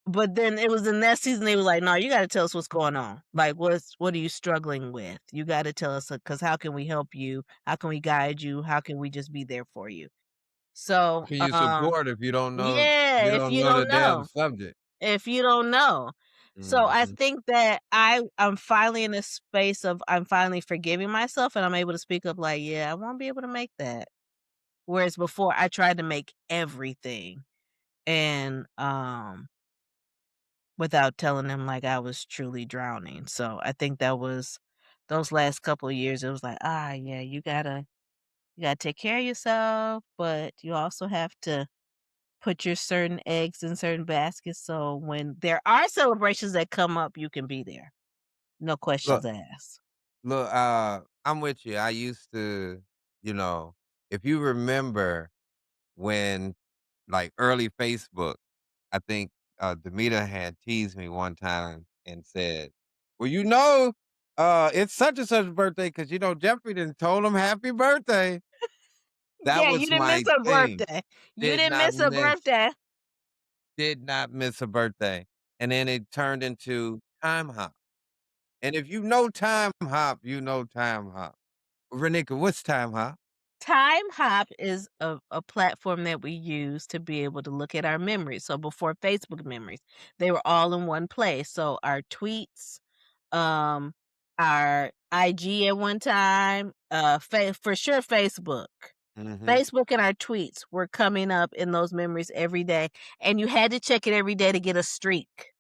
But then it was in that season, they was like, "No, you gotta tell us what's going on. Like, what are you struggling with? You gotta tell us, because how can we help you? How can we guide you? How can we just be there for you?" So, Can you support if yeah, you if don't you know the don't damn know, subject? if you don't know. So I Mhm. think that I'm finally in a space of I'm finally forgiving myself and I'm able to speak up like, "Yeah, I won't be able to make that." Whereas before I tried to make everything and, without telling them, like, I was truly drowning, so I think that was those last couple of years, it was like, "Ah, yeah, you gotta take care of yourself, but you also have to put your certain eggs in certain baskets so when there are celebrations that come up, you can be there. No questions Look asked." look, I'm with you. I used to, you know, if you remember when, like, early Facebook, I think, Demeter had teased me one time and said, "Well, it's such and such birthday because Jeffrey done told him happy birthday." That Yeah, you was didn't miss my her thing. birthday. You Did didn't not miss her miss birthday. did not miss a birthday, and then it turned into Time Hop, and if you know Time Hop, you know Time Hop. Renika, what's Time Hop? Time Hop is a platform that we use to be able to look at our memories. So before Facebook memories, they were all in one place. So our tweets, um, our IG at one time, for sure Facebook. Mhm. Facebook and our tweets were coming up in those memories every day, and you had to check it every day to get a streak.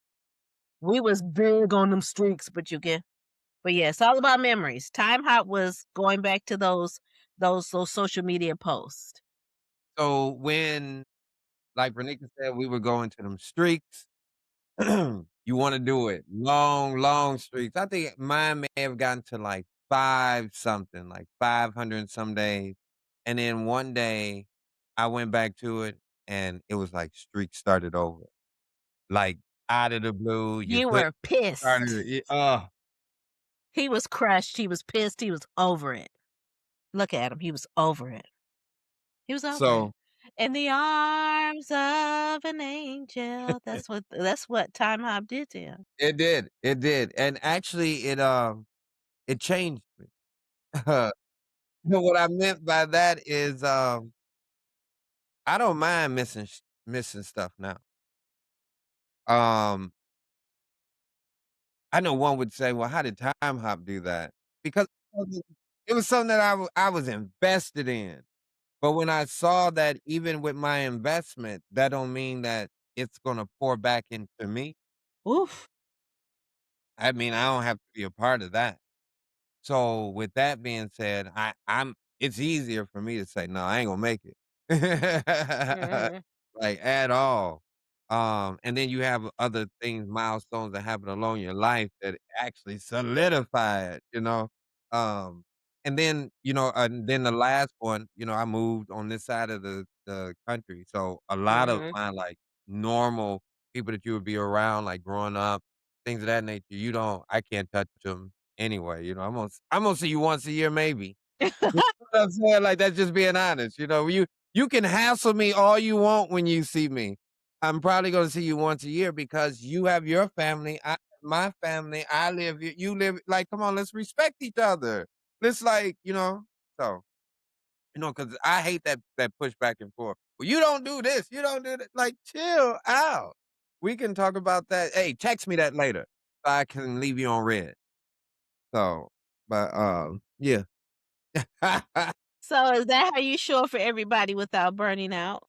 We was big on them streaks, but yeah, it's all about memories. Time Hop was going back to those social media posts. So when, like Renika said, we were going to them streaks, you wanna do it, long, long streaks. I think mine may have gotten to, like, 5 something, like 500 and some days, and then one day, I went back to it, and it was like streak started over. Like, out of the blue, you You couldn't were start pissed. it, He was crushed, he was pissed, he was over it. Look at him, he was over it. He was over it. So "In the arms of an angel." That's what Time Hop did to him. it did, and actually it changed me. But what I meant by that is, I don't mind missing stuff now. Um, I know one would say, "Well, how did Time Hop do that?" Because it was something that I was invested in. But when I saw that even with my investment, that don't mean that it's gonna pour back into me. Oof. I mean, I don't have to be a part of that. So, with that being said, I'm it's easier for me to say, "No, I ain't gonna make it." Mhm. Like, at all. And then you have other things, milestones that happen along your life that actually solidify it, you know? Um, and then the last one, I moved on this side of the country, so a lot of Mhm. my, like, normal people that you would be around, like, growing up, things of that nature, I can't touch them anyway, I'm gonna see you once a year maybe. You know what I'm saying? Like, that's just being honest, you can hassle me all you want when you see me. I'm probably gonna see you once a year because you have your family, I have my family, I live here, you live like, come on, let's respect each other. Let's like, so, 'cause I hate that push back and forth. "Well, you don't do this, you don't do that." Like, chill out. We can talk about that. Hey, text me that later so I can leave you on red. So, but, yeah. So is that how you show up for everybody without burning out?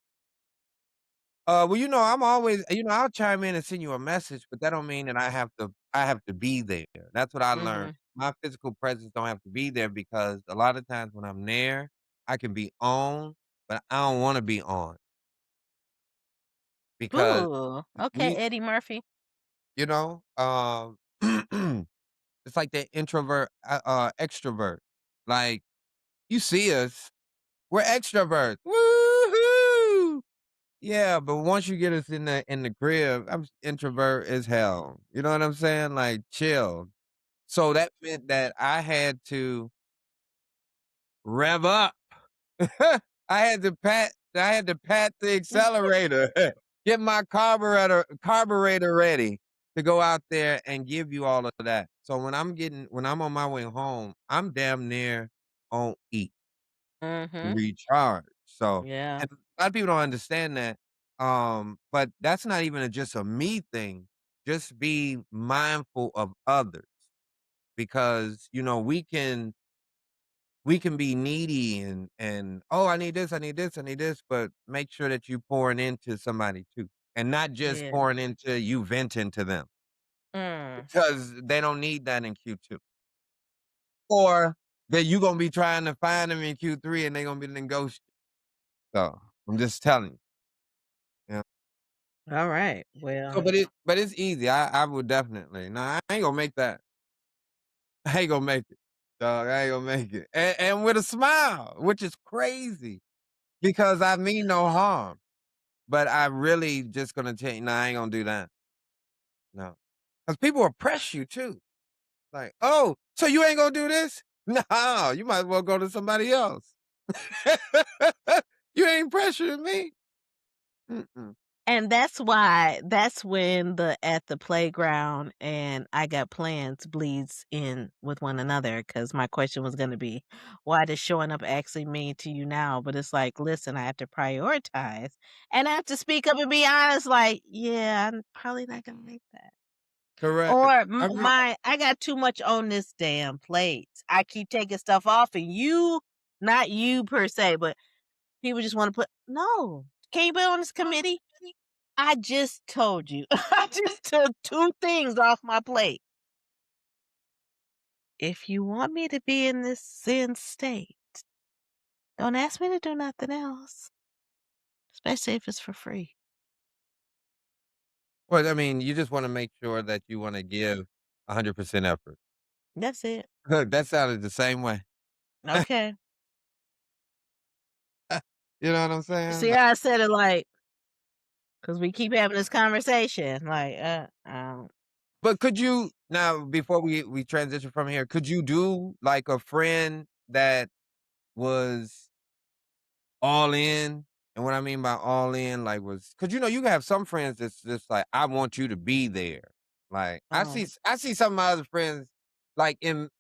Well, I'm always I'll chime in and send you a message, but that don't mean that I have to be there. That's what I learned. Mhm. My physical presence don't have to be there because a lot of times when I'm there, I can be on, but I don't wanna be on because Ooh, okay, we Eddie Murphy. you know, it's like the introvert, extrovert. Like, you see us, we're extroverts. Woohoo! Yeah, but once you get us in the crib, I'm introvert as hell. You know what I'm saying? Like, chill. So that meant that I had to rev up. I had to pat the accelerator, get my carburetor ready to go out there and give you all of that. So when I'm on my way home, I'm damn near on E to Mhm. recharge. So, Yeah. and a lot of people don't understand that. But that's not even just a me thing. Just be mindful of others because we can be needy and oh, I need this, I need this, I need this, but make sure that you pouring into somebody too. And not just Yeah. pouring into you venting to them Mm. because they don't need that in Q2. Or that you gonna be trying to find them in Q3 and they gonna be negotiating. So I'm just telling you. Yeah. Alright. So, Well, but it's easy. I would definitely. No, I ain't gonna make that. I ain't gonna make it, dog. I ain't gonna make it, and with a smile, which is crazy because I mean no harm. But I really just gonna tell you, nah, I ain't gonna do that. No, because people will press you too. Like, oh, so you ain't gonna do this? No, you might as well go to somebody else. You ain't pressuring me. Mm-mm. and that's when the "at the playground" and "I got plans" bleeds in with one another. Because my question was gonna be, "Why does showing up actually mean to you now?" But it's like, listen, I have to prioritize, and I have to speak up and be honest, like, "Yeah, I'm probably not gonna make that." Correct. Or, I'm not, "I got too much on this damn plate. I keep taking stuff off and you" not you per se, but people just wanna put no. Can you put on this committee? I just told you. I just took 2 things off my plate. If you want me to be in this zen state, don't ask me to do nothing else, especially if it's for free. well, I mean, you just want to make sure that you want to give 100% effort. That's it. Look, that sounded the same way. Okay. You know what I'm saying? See how I said it like, cause we keep having this conversation, like, But could you now before we transition from here, could you do like a friend that was all in. And what I mean by all in, like, was because you can have some friends that's just like, "I want you to be there." Like, Oh, I see some of my other friends, like, in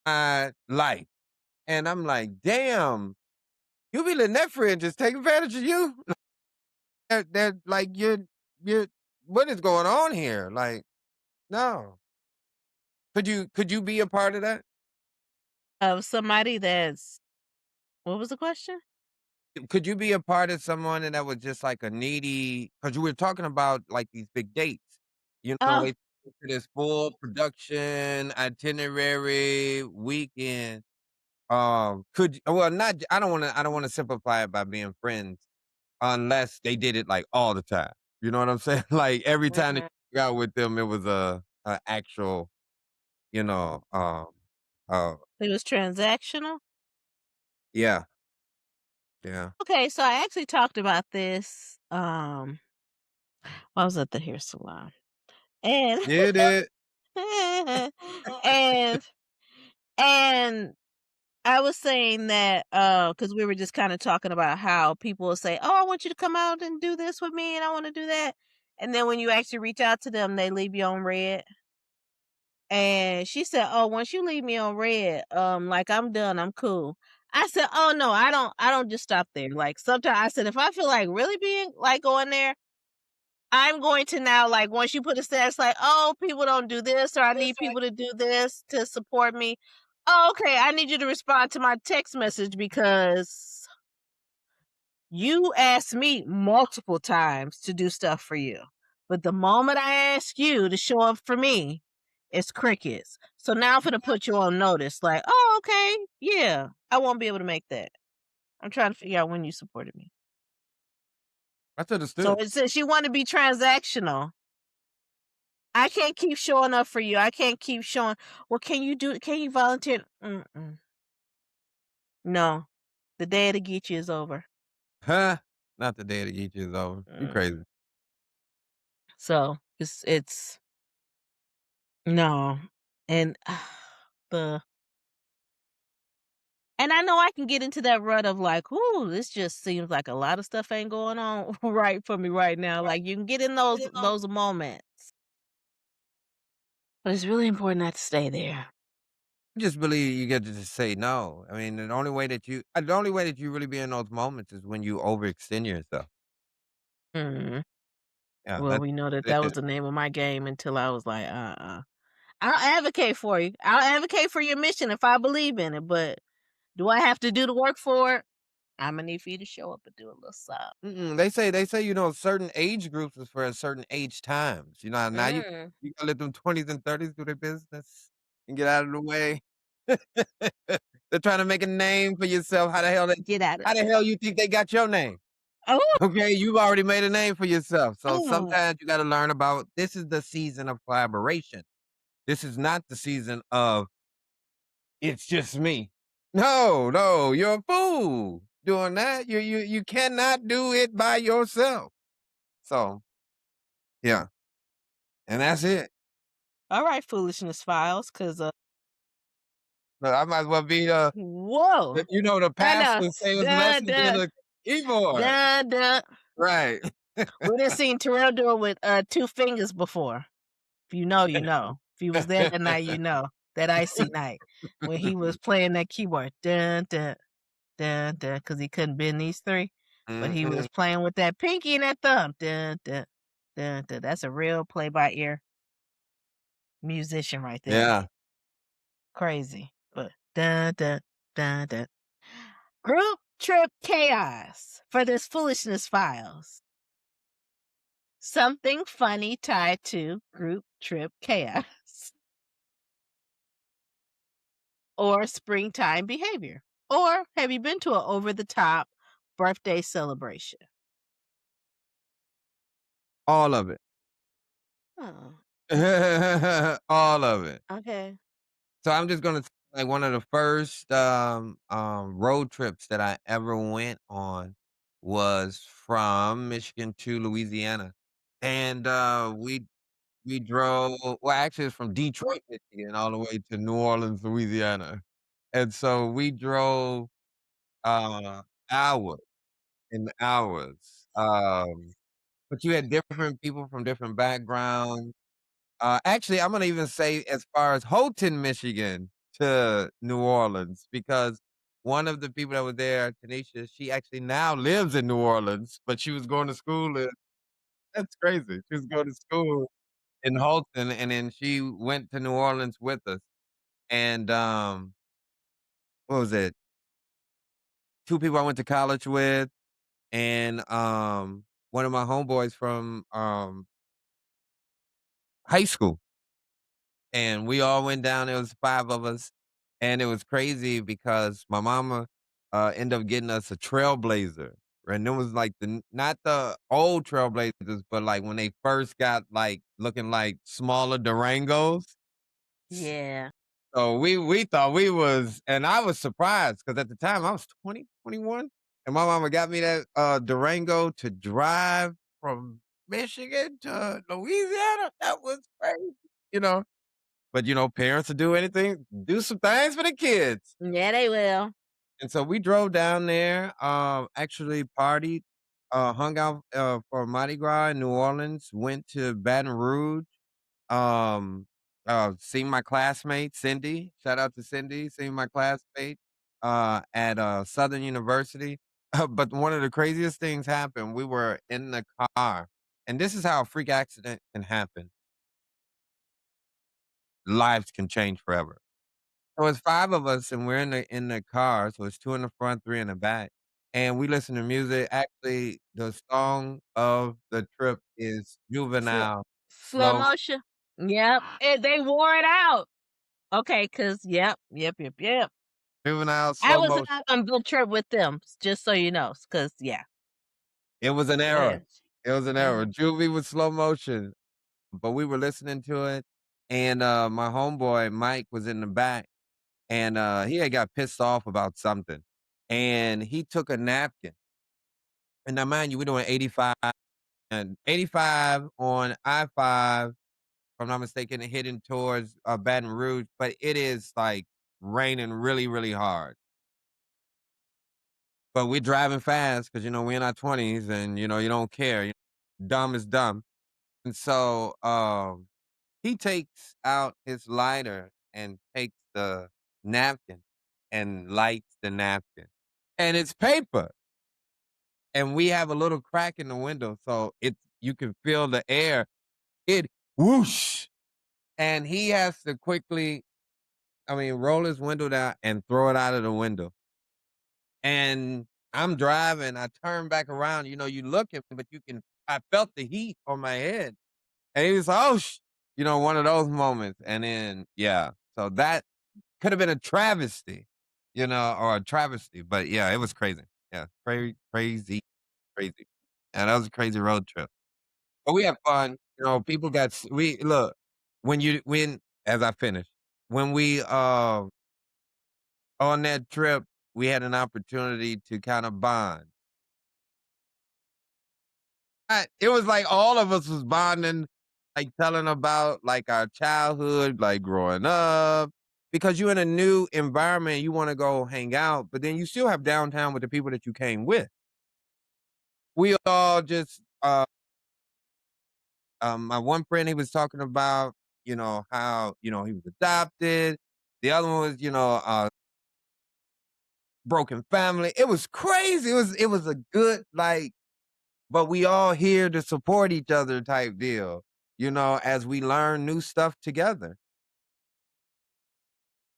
my life, and I'm like, "Damn, you be letting that friend just take advantage of you?" That like, you're what is going on here? Like, no. Could you be a part of that? of somebody that's what was the question? Could you be a part of someone that was just like a needy? Because you were talking about, like, these big dates, Oh, they took this full production, itinerary, weekend, could well, not I don't wanna simplify it by being friends unless they did it, like, all the time, you know what I'm saying? Like, every time that mhm. you got with them, it was a actual, you know, uh It was transactional? yeah, yeah. Okay, so I actually talked about this, I was at the hair salon, and You did. and and I was saying that, because we were just kinda talking about how people will say, "Oh, I want you to come out and do this with me, and I wanna do that," and then when you actually reach out to them, they leave you on red, and she said, "Oh, once you leave me on red, like, I'm done, I'm cool." I said, "Oh, no, I don't just stop there." Like, sometimes I said, "If I feel like really being like, going there, I'm going to now, like, once you put a status like, "Oh, people don't do this," or "I need people to do this to support me." "Oh, okay, I need you to respond to my text message because you asked me multiple times to do stuff for you. But the moment I ask you to show up for me, it's crickets. So now I'm gonna put you on notice, like, oh, okay, yeah, I won't be able to make that. I'm trying to figure out when you supported me." That's So understood. it says you want to be transactional. I can't keep showing up for you. I can't keep showing. Well, can you do? Can you volunteer? Mm-mm. No, the day to get you is over. Huh? Not the day the geek is over. You Mm. crazy. So it's no, and the and I know I can get into that rut of like, "Ooh, this just seems like a lot of stuff ain't going on right for me right now." Like you can get in those moments, but it's really important not to stay there. I just believe you get to just say no. I mean, the only way that you really be in those moments is when you overextend yourself. Mhm. Yeah, Well, we know that that's that was it. the name of my game until I was like, uh-uh. I'll advocate for you. I'll advocate for your mission if I believe in it, but do I have to do the work for it? Imma need for you to show up and do a little something. Mm-mm, they say, certain age groups is for a certain age times. You know, now Mm. you gotta let them 20s and 30s do their business and get out of the way. They're trying to make a name for yourself. Get out of How the there. hell you think they got your name? Oh, Okay, you've already made a name for yourself. So oh. sometimes you gotta learn about this is the season of collaboration. This is not the season of it's just me. No, no, you're a fool doing that. You cannot do it by yourself. So yeah, and that's it. Alright, Foolishness Files, 'cause, But I might as well be whoa. the I know. pastor say his Dun, message on dun, the keyboard. dun, dun. Right. We done seen Terrell do it with, 2 fingers before. If you know, you know. If you was there that night, you know. That icy night when he was playing that keyboard. Dun, dun, dun, dun, 'cause he couldn't bend these 3, but he was Mhm. playing with that pinky and that thumb. Dun, dun, dun, dun. That's a real play by ear musician right there. Yeah. Crazy, but dun, dun, dun, dun. Group trip chaos for this Foolishness Files. Something funny tied to group trip chaos or springtime behavior. Or have you been to an over the top birthday celebration? All of it. Oh, All of it. okay. So I'm just gonna like one of the first road trips that I ever went on was from Michigan to Louisiana. And we drove well actually it's from Detroit, Michigan all the way to New Orleans, Louisiana. And so we drove hours and hours. But you had different people from different backgrounds. Actually, I'm gonna even say as far as Houghton, Michigan to New Orleans, because one of the people that was there, Tanisha, she actually now lives in New Orleans, but she was going to school in that's crazy. She was going to school in Houlton, and then she went to New Orleans with us. And, what was it? 2 people I went to college with, and, one of my homeboys from, high school. And we all went down, there was 5 of us, and it was crazy because my mama, ended up getting us a Trailblazer, and it was like the n not the old Trailblazers, but, like, when they first got, like, looking like smaller Durangos. Yeah. So we thought we was and I was surprised because at the time I was 20, 21, and my mama got me that, Durango to drive from Michigan to Louisiana. That was crazy, you know? But, parents will do anything do some things for the kids. Yeah, they will. And so we drove down there, actually partied, hung out, for Mardi Gras in New Orleans, went to Baton Rouge, um, seen my classmate, Cindy. Shout out to Cindy, seen my classmate, at, Southern University. But one of the craziest things happened, we were in the car, and this is how a freak accident can happen. Lives can change forever. So it's 5 of us, and we're in the car, so it's 2 in the front, 3 in the back, and we listen to music. Actually, the song of the trip is Slow Juvenile, slow Slow motion. Yep, they wore it out. Okay, cause yep. Juvenile, I Slow was Motion. on the trip with them, just so you know, cause yeah. It was an Go error. ahead. It was an error. Mhm. Juvie was Slow Motion, but we were listening to it, and, my homeboy, Mike, was in the back, and, he had got pissed off about something, and he took a napkin, and now mind you, we're doing 85 and 85 on I-5, if I'm not mistaken, heading towards, Baton Rouge, but it is, like, raining really, really hard. But we're driving fast because we're in our 20s and, you don't care. Dumb is dumb. And so, he takes out his lighter and takes the napkin and lights the napkin, and it's paper, and we have a little crack in the window, so it's you can feel the air. It whoosh, and he has to quickly, I mean, roll his window down and throw it out of the window. And I'm driving, I turn back around, you looking, but I felt the heat on my head. And he was like, "Oh, one of those moments." And then, yeah, so that could have been a travesty, or a travesty. But yeah, it was crazy. Yeah, crazy, crazy. And that was a crazy road trip. But we had fun. People got we look when as I finish when we on that trip, we had an opportunity to kind of bond. It was like all of us was bonding, like, telling about, like, our childhood, like, growing up, because you're in a new environment, you wanna go hang out, but then you still have downtime with the people that you came with. We all just, my one friend, he was talking about, how, he was adopted. The other one was, broken family. It was crazy. It was a good, like, but we all here to support each other type deal, as we learn new stuff together.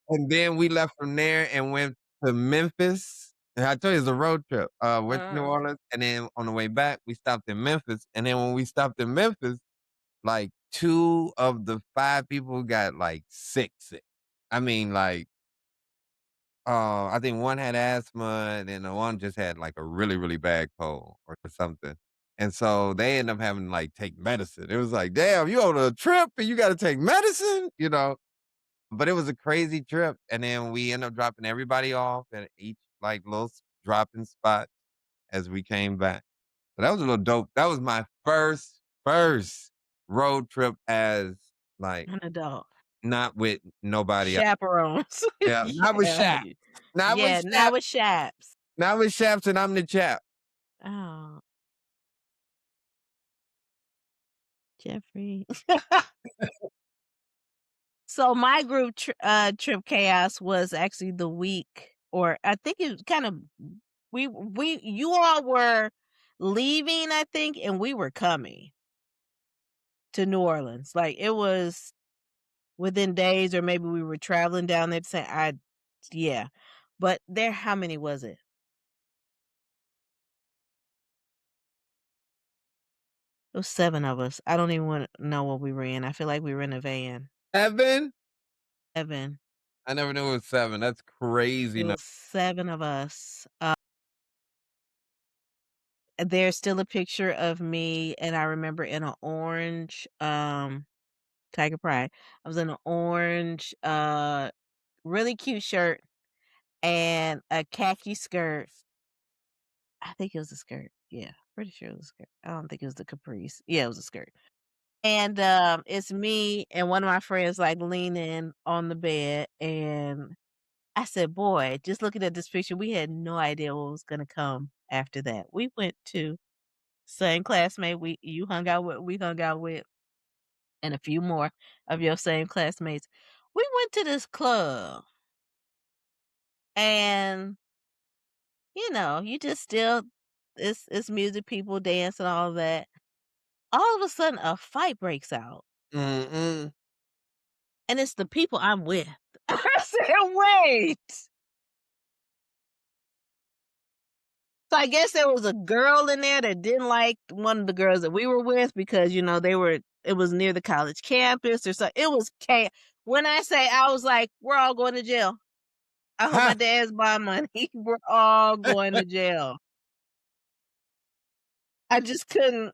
And then we left from there and went to Memphis. And I told you it's a road trip. Went to New Uh, Orleans, and then on the way back, we stopped in Memphis. And then when we stopped in Memphis, like 2 of the 5 people got like sick, sick. I mean, like, I think one had asthma, and then the one just had, like, a really, really bad cold or something, and so they end up having to, like, take medicine. It was like, "Damn, you on a trip and you gotta take medicine?" You know? But it was a crazy trip, and then we ended up dropping everybody off at each, like, little dropping spot as we came back. So that was a little dope. That was my first road trip as, like, an adult. not with nobody else. Chaperones. Yeah, not with Yeah. Shaq. Not with Yeah, not Shaq. with Shaps. Not with Shaps and I'm the chap. Oh, Jeffrey. So my trip chaos was actually the week, or I think it was kind of we you all were leaving, I think, and we were coming to New Orleans. Like it was within days, or maybe we were traveling down there to say yeah. But there, how many was it? It was 7 of us. I don't even wanna know what we were in. I feel like we were in a van. Evan? 7. I never knew it was 7. That's crazy. It No. was 7 of us. There's still a picture of me, and I remember in an orange, Tiger Pride. I was in an orange, really cute shirt and a khaki skirt. I think it was a skirt. Yeah, pretty sure it was a skirt. I don't think it was the capris. Yeah, it was a skirt. And, it's me and one of my friends, like, leaning on the bed, and I said, "Boy, just looking at this picture, we had no idea what was gonna come after that." We went to same classmate we hung out with, and a few more of your same classmates. We went to this club, and, you just still it's music, people dance and all of that. All of a sudden, a fight breaks out, Mm-mm. and it's the people I'm with. I said, "Wait." So I guess there was a girl in there that didn't like one of the girls that we were with because, it was near the college campus or so. It was when I say I was like, we're all going to jail. I hope my Ha! dad's buying money. We're all going to jail. I just couldn't.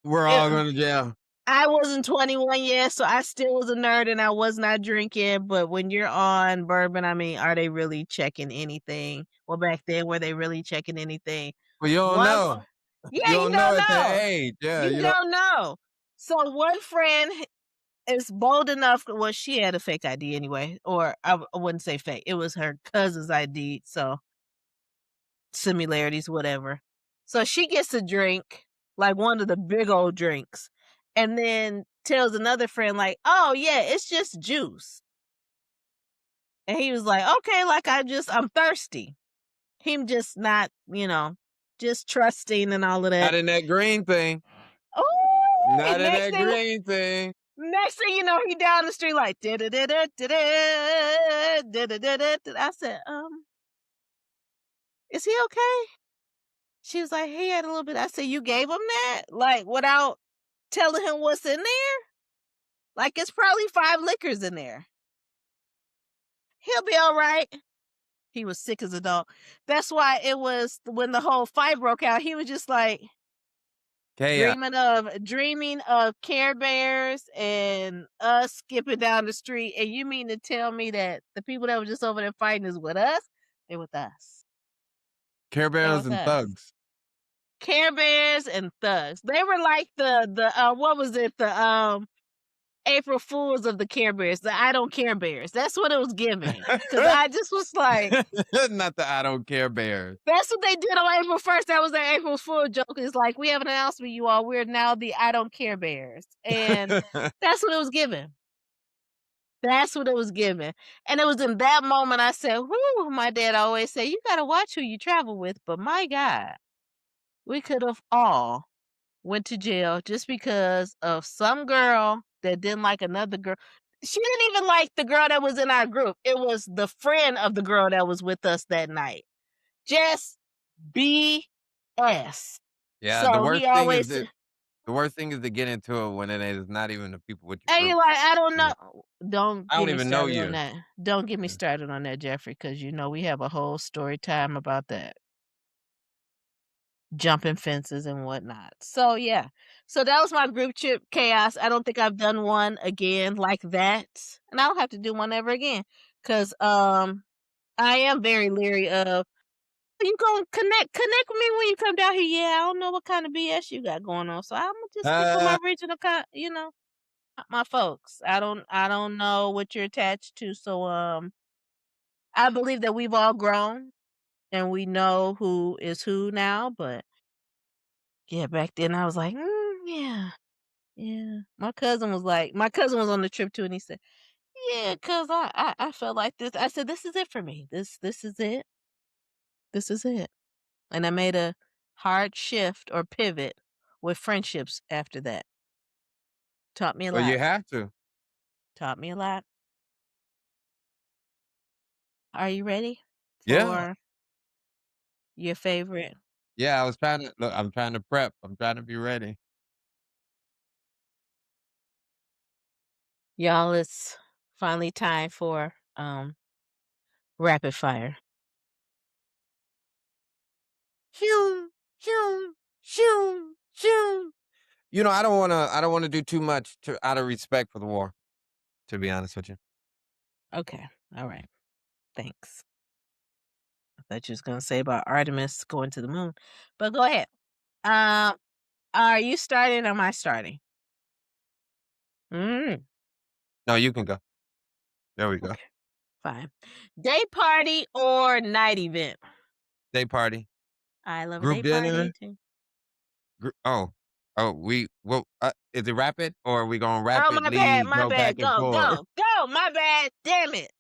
We're It, all going to jail. I wasn't 21 yet, so I still was a nerd and I was not drinking. But when you're on bourbon, I mean, are they really checking anything? Well, back then, were they really checking anything? Well, you don't One, know. yeah, You you don't know don't at that know. age. Yeah, You you don't. don't know. So one friend is bold enough. Well, she had a fake ID anyway, or I wouldn't say fake. It was her cousin's ID, so similarities, whatever. So she gets a drink, like one of the big old drinks, and then tells another friend, like, "Oh yeah, it's just juice." And he was like, "Okay, like I'm thirsty." Him just not, just trusting and all of that. Not in that green thing. Oh, Not in that green thing. next thing you know, he down the street like da da da da da da da da da da. I said, is he okay? She was like, he had a little bit. I said, you gave him that? Like without telling him what's in there? Like it's probably 5 liquors in there. He'll be all right. He was sick as a dog. That's why it was when the whole fight broke out, he was just like Chaos. dreaming of Care Bears and us skipping down the street, and you mean to tell me that the people that were just over there fighting is with us? They're with us. Care They're Bears with and us. thugs. Care Bears and thugs. They were like what was it? The April Fools of the Care Bears, the I don't care bears. That's what it was giving. Cause I just was like, Not the I don't care bears. that's what they did on April 1st. That was their April Fool joke. It's like, we have an announcement, you all. We're now the I don't care bears. And that's what it was given. That's what it was given. And it was in that moment I said, whoo, my dad always said, you gotta watch who you travel with. But my God, we could have all went to jail just because of some girl that didn't like another girl. She didn't even like the girl that was in our group. It was the friend of the girl that was with us that night. Just BS. Yeah, So he always the worst thing is to get into it when it is not even the people with your and you're group. like, I don't Yeah. know. Don't I get don't me even know started on you. that. Don't get me Yeah. started on that, Jeffrey, because we have a whole story time about that. Jumping fences and whatnot. So yeah. So that was my group trip chaos. I don't think I've done one again like that. And I don't have to do one ever again. Cause I am very leery of you gonna connect with me when you come down here. Yeah, I don't know what kind of BS you got going on. So I'm gonna just stick with Uh, my original my folks. I don't know what you're attached to. So I believe that we've all grown. and we know who is who now, but yeah, back then I was like, yeah, yeah." My cousin was on the trip too, and he said, "Yeah, 'cause I felt like this." I said, "This is it for me. This is it. This is it." And I made a hard shift or pivot with friendships after that. Taught me a Well, you lot. have to. Taught me a lot. Are you ready Yeah. for your favorite? Yeah, I was trying to look, I'm trying to prep. I'm trying to be ready. Y'all, it's finally time for rapid fire. Shoo, shoo, shoo, shoo. I don't wanna do too much to out of respect for the war, to be honest with you. Okay. All right. Thanks. I thought you was gonna say about Artemis going to the moon. But go ahead. Um, are you starting or am I starting? Mm, No, you can go. There we go. okay, fine. Day party or night event? Day party. I love a Group day party dinner. too. Oh. Oh, is it rapid or are we gonna Oh, rapidly my go back bad. and Go, forth? go, go. My bad. Damn it.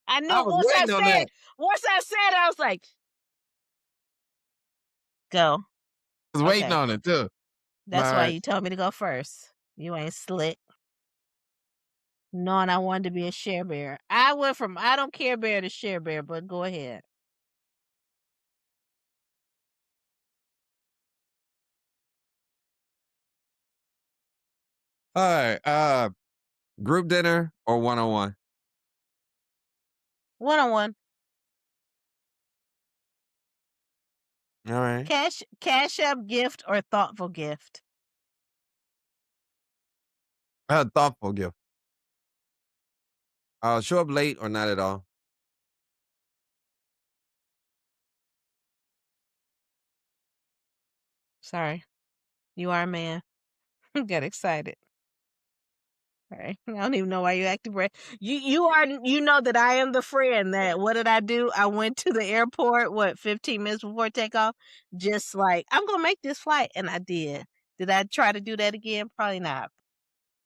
I I knew was waiting on that. once I said, I was like, go. I was waiting Okay. on it too. That's why Alright. you told me to go first. You ain't slick. Knowing I wanted to be a share bear. I went from I don't care bear to share bear, but go ahead. Alright, group dinner or one-on-one? One on one. Alright. Cash up gift or thoughtful gift. A thoughtful gift. Show up late or not at all. Sorry. You are a man. Get excited. Right. I don't even know why you acted brave. You know that I am the friend that what did I do? I went to the airport, 15 minutes before takeoff? Just like, I'm gonna make this flight. And I did. Did I try to do that again? Probably not.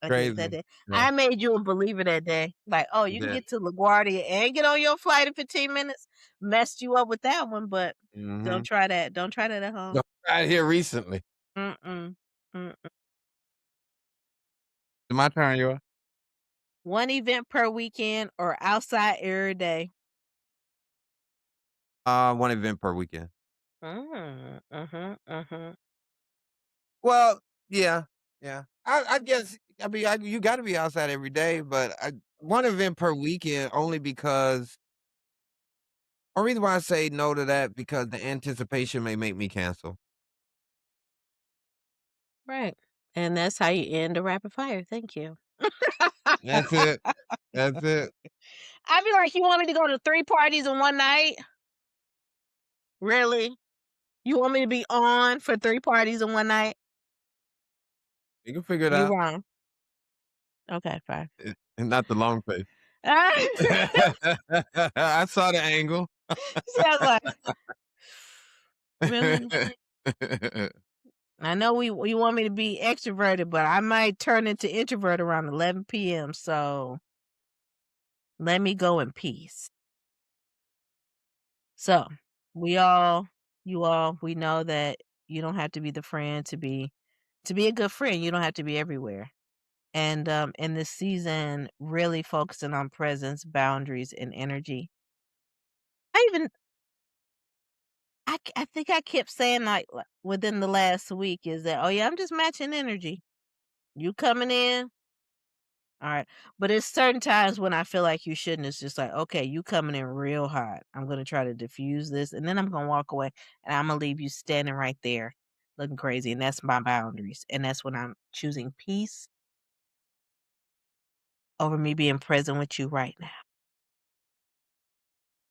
I did that Crazy. day. Yeah, I made you a believer that day. Like, oh, you you can did. get to LaGuardia and get on your flight in 15 minutes. Messed you up with that one, but don't Mhm. try that. Don't try that at home. No, out here recently. Mm-mm. Mm-mm. It's my turn, you One event per weekend or outside every day. one event per weekend. Mhm, mhm. Well, yeah, yeah. I guess, I mean, you gotta be outside every day, but one event per weekend only because only reason why I say no to that because the anticipation may make me cancel. Right. And that's how you end a rapid fire. Thank you. That's it. That's it. I feel like, "You want me to go to 3 parties in one night? Really? You want me to be on for 3 parties in one night? You can figure it You out. wrong." Okay, fine. And not the long face. Ah, I saw the angle. see, I was like, "Really? I know we want me to be extroverted, but I might turn into introvert around 11 p.m., so let me go in peace." So, we all we know that you don't have to be the friend to be a good friend, you don't have to be everywhere. And, in this season, really focusing on presence, boundaries, and energy. I even I think I kept saying, like, within the last week is that, "Oh, yeah, I'm just matching energy. You coming in? Alright." But it's certain times when I feel like you shouldn't. It's just like, "Okay, you coming in real hot. I'm gonna try to diffuse this, and then I'm gonna walk away, and Imma leave you standing right there looking crazy." And that's my boundaries, and that's when I'm choosing peace over me being present with you right now.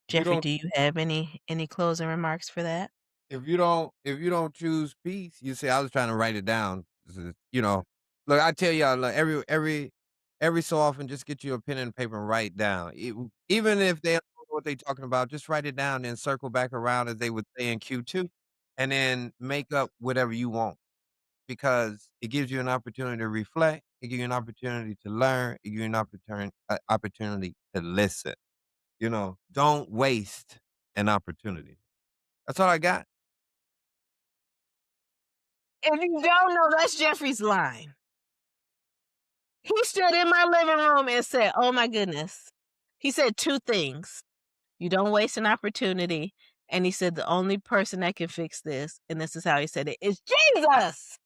If you Jeffrey, don't do you have any closing remarks for that? if you don't choose peace, you say, "I was trying to write it down." Look, I tell y'all, like, every so often, just get you a pen and paper and write down. Even if they don't know what they talking about, just write it down and circle back around, as they would say in Q2, and then make up whatever you want, because it gives you an opportunity to reflect, it gives you an opportunity to learn, it gives you an opportunity to listen, you know? Don't waste an opportunity. That's all I got. If you don't know, that's Jeffrey's line. He stood in my living room and said, "Oh my goodness." He said 2 things. "You don't waste an opportunity," and he said, "The only person that can fix this," and this is how he said it, "is Jesus!"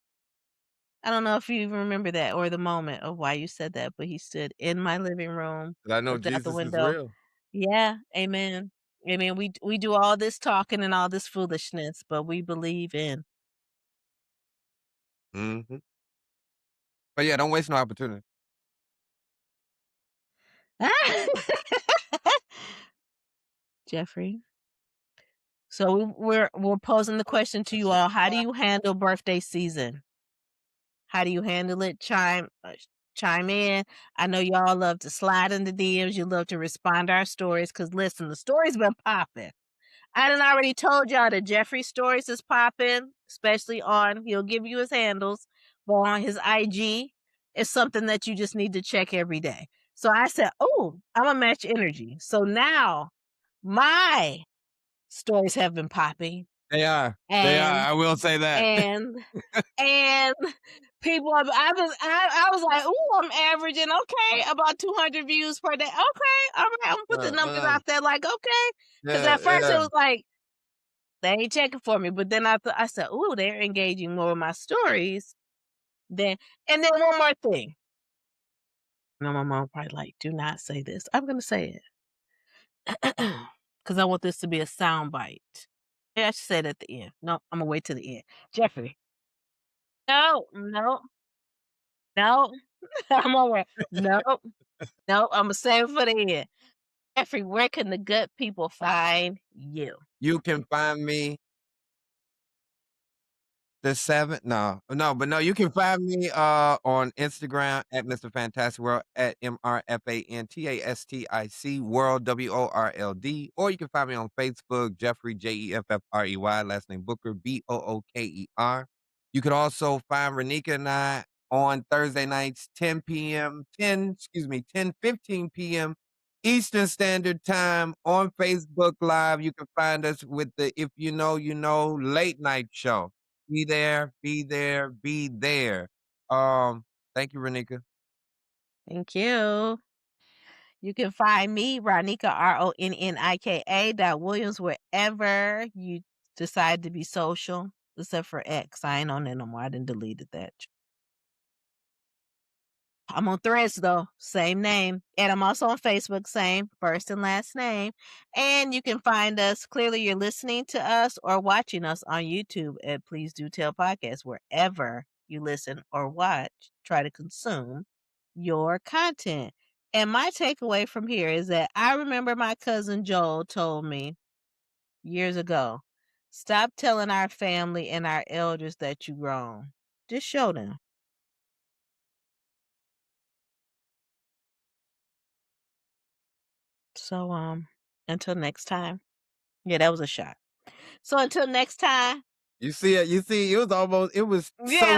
I don't know if you even remember that or the moment of why you said that, but he stood in my living room, 'Cause I know looked out the Jesus is window. real. Yeah, amen. Amen. We do all this talking and all this foolishness, but we believe in Mhm. But yeah, don't waste no opportunity. Jeffrey. So we're posing the question to you all. How do you handle birthday season? How do you handle it? Chime in. I know y'all love to slide in the DMs. You love to respond to our stories because listen, the stories been popping. I done already told y'all that Jeffrey stories is popping, especially on he'll give you his handles, but on his IG, it's something that you just need to check every day. So I said, "Oh, Imma match energy." So now my stories have been popping They are. They are, and I will say that. and and people have I was like, "Ooh, I'm averaging, okay, about 200 views per day. Okay, all right, Imma put the numbers Uh-uh. out there like, okay." Because Yeah, at first it yeah. was like, they ain't checking for me, but then I said, "Ooh, they're engaging more with my stories." Then and then one more thing. Now my mom probably like, "Do not say this." I'm gonna say it. Because I want this to be a sound bite. Yeah, I should say it at the end. No, Imma wait till the end. Jeffrey. No, no, no. I'm over no, no, Imma save it for the end. Jeffrey, where can the good people find you? You can find me the 7th no, but no, you can find me, on Instagram at Mr. Fantastic World, at MrFantastic World, WORLD, or you can find me on Facebook, Jeffrey, Jeffrey, last name Booker, Booker. You could also find Renika and I on Thursday nights, 10:15 PM Eastern Standard Time on Facebook Live. You can find us with the If You Know, You Know late night show. Be there, be there, be there. Thank you, Renika. Thank you. You can find me, Ronika, Ronnika. Dot Williams, wherever you decide to be social, except for X. I ain't on there no more. I done deleted that. I'm on Threads though, same name. And I'm also on Facebook, same first and last name. And you can find us clearly you're listening to us or watching us on YouTube at Please Do Tell Podcast, wherever you listen or watch, try to consume your content. And my takeaway from here is that I remember my cousin Joel told me years ago, stop telling our family and our elders that you grown. Just show them. So until next time. Yeah, that was a shot. So until next time. You see, Yeah, I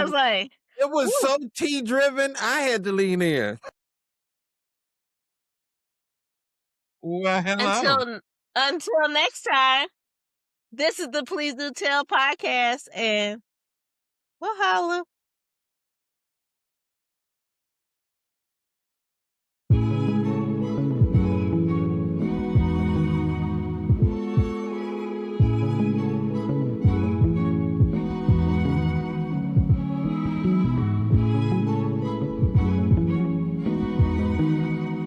was like, it was woo. so T driven, I had to lean in. Well, hello. Until until next time. This is the Please Do Tell podcast, and we'll holla.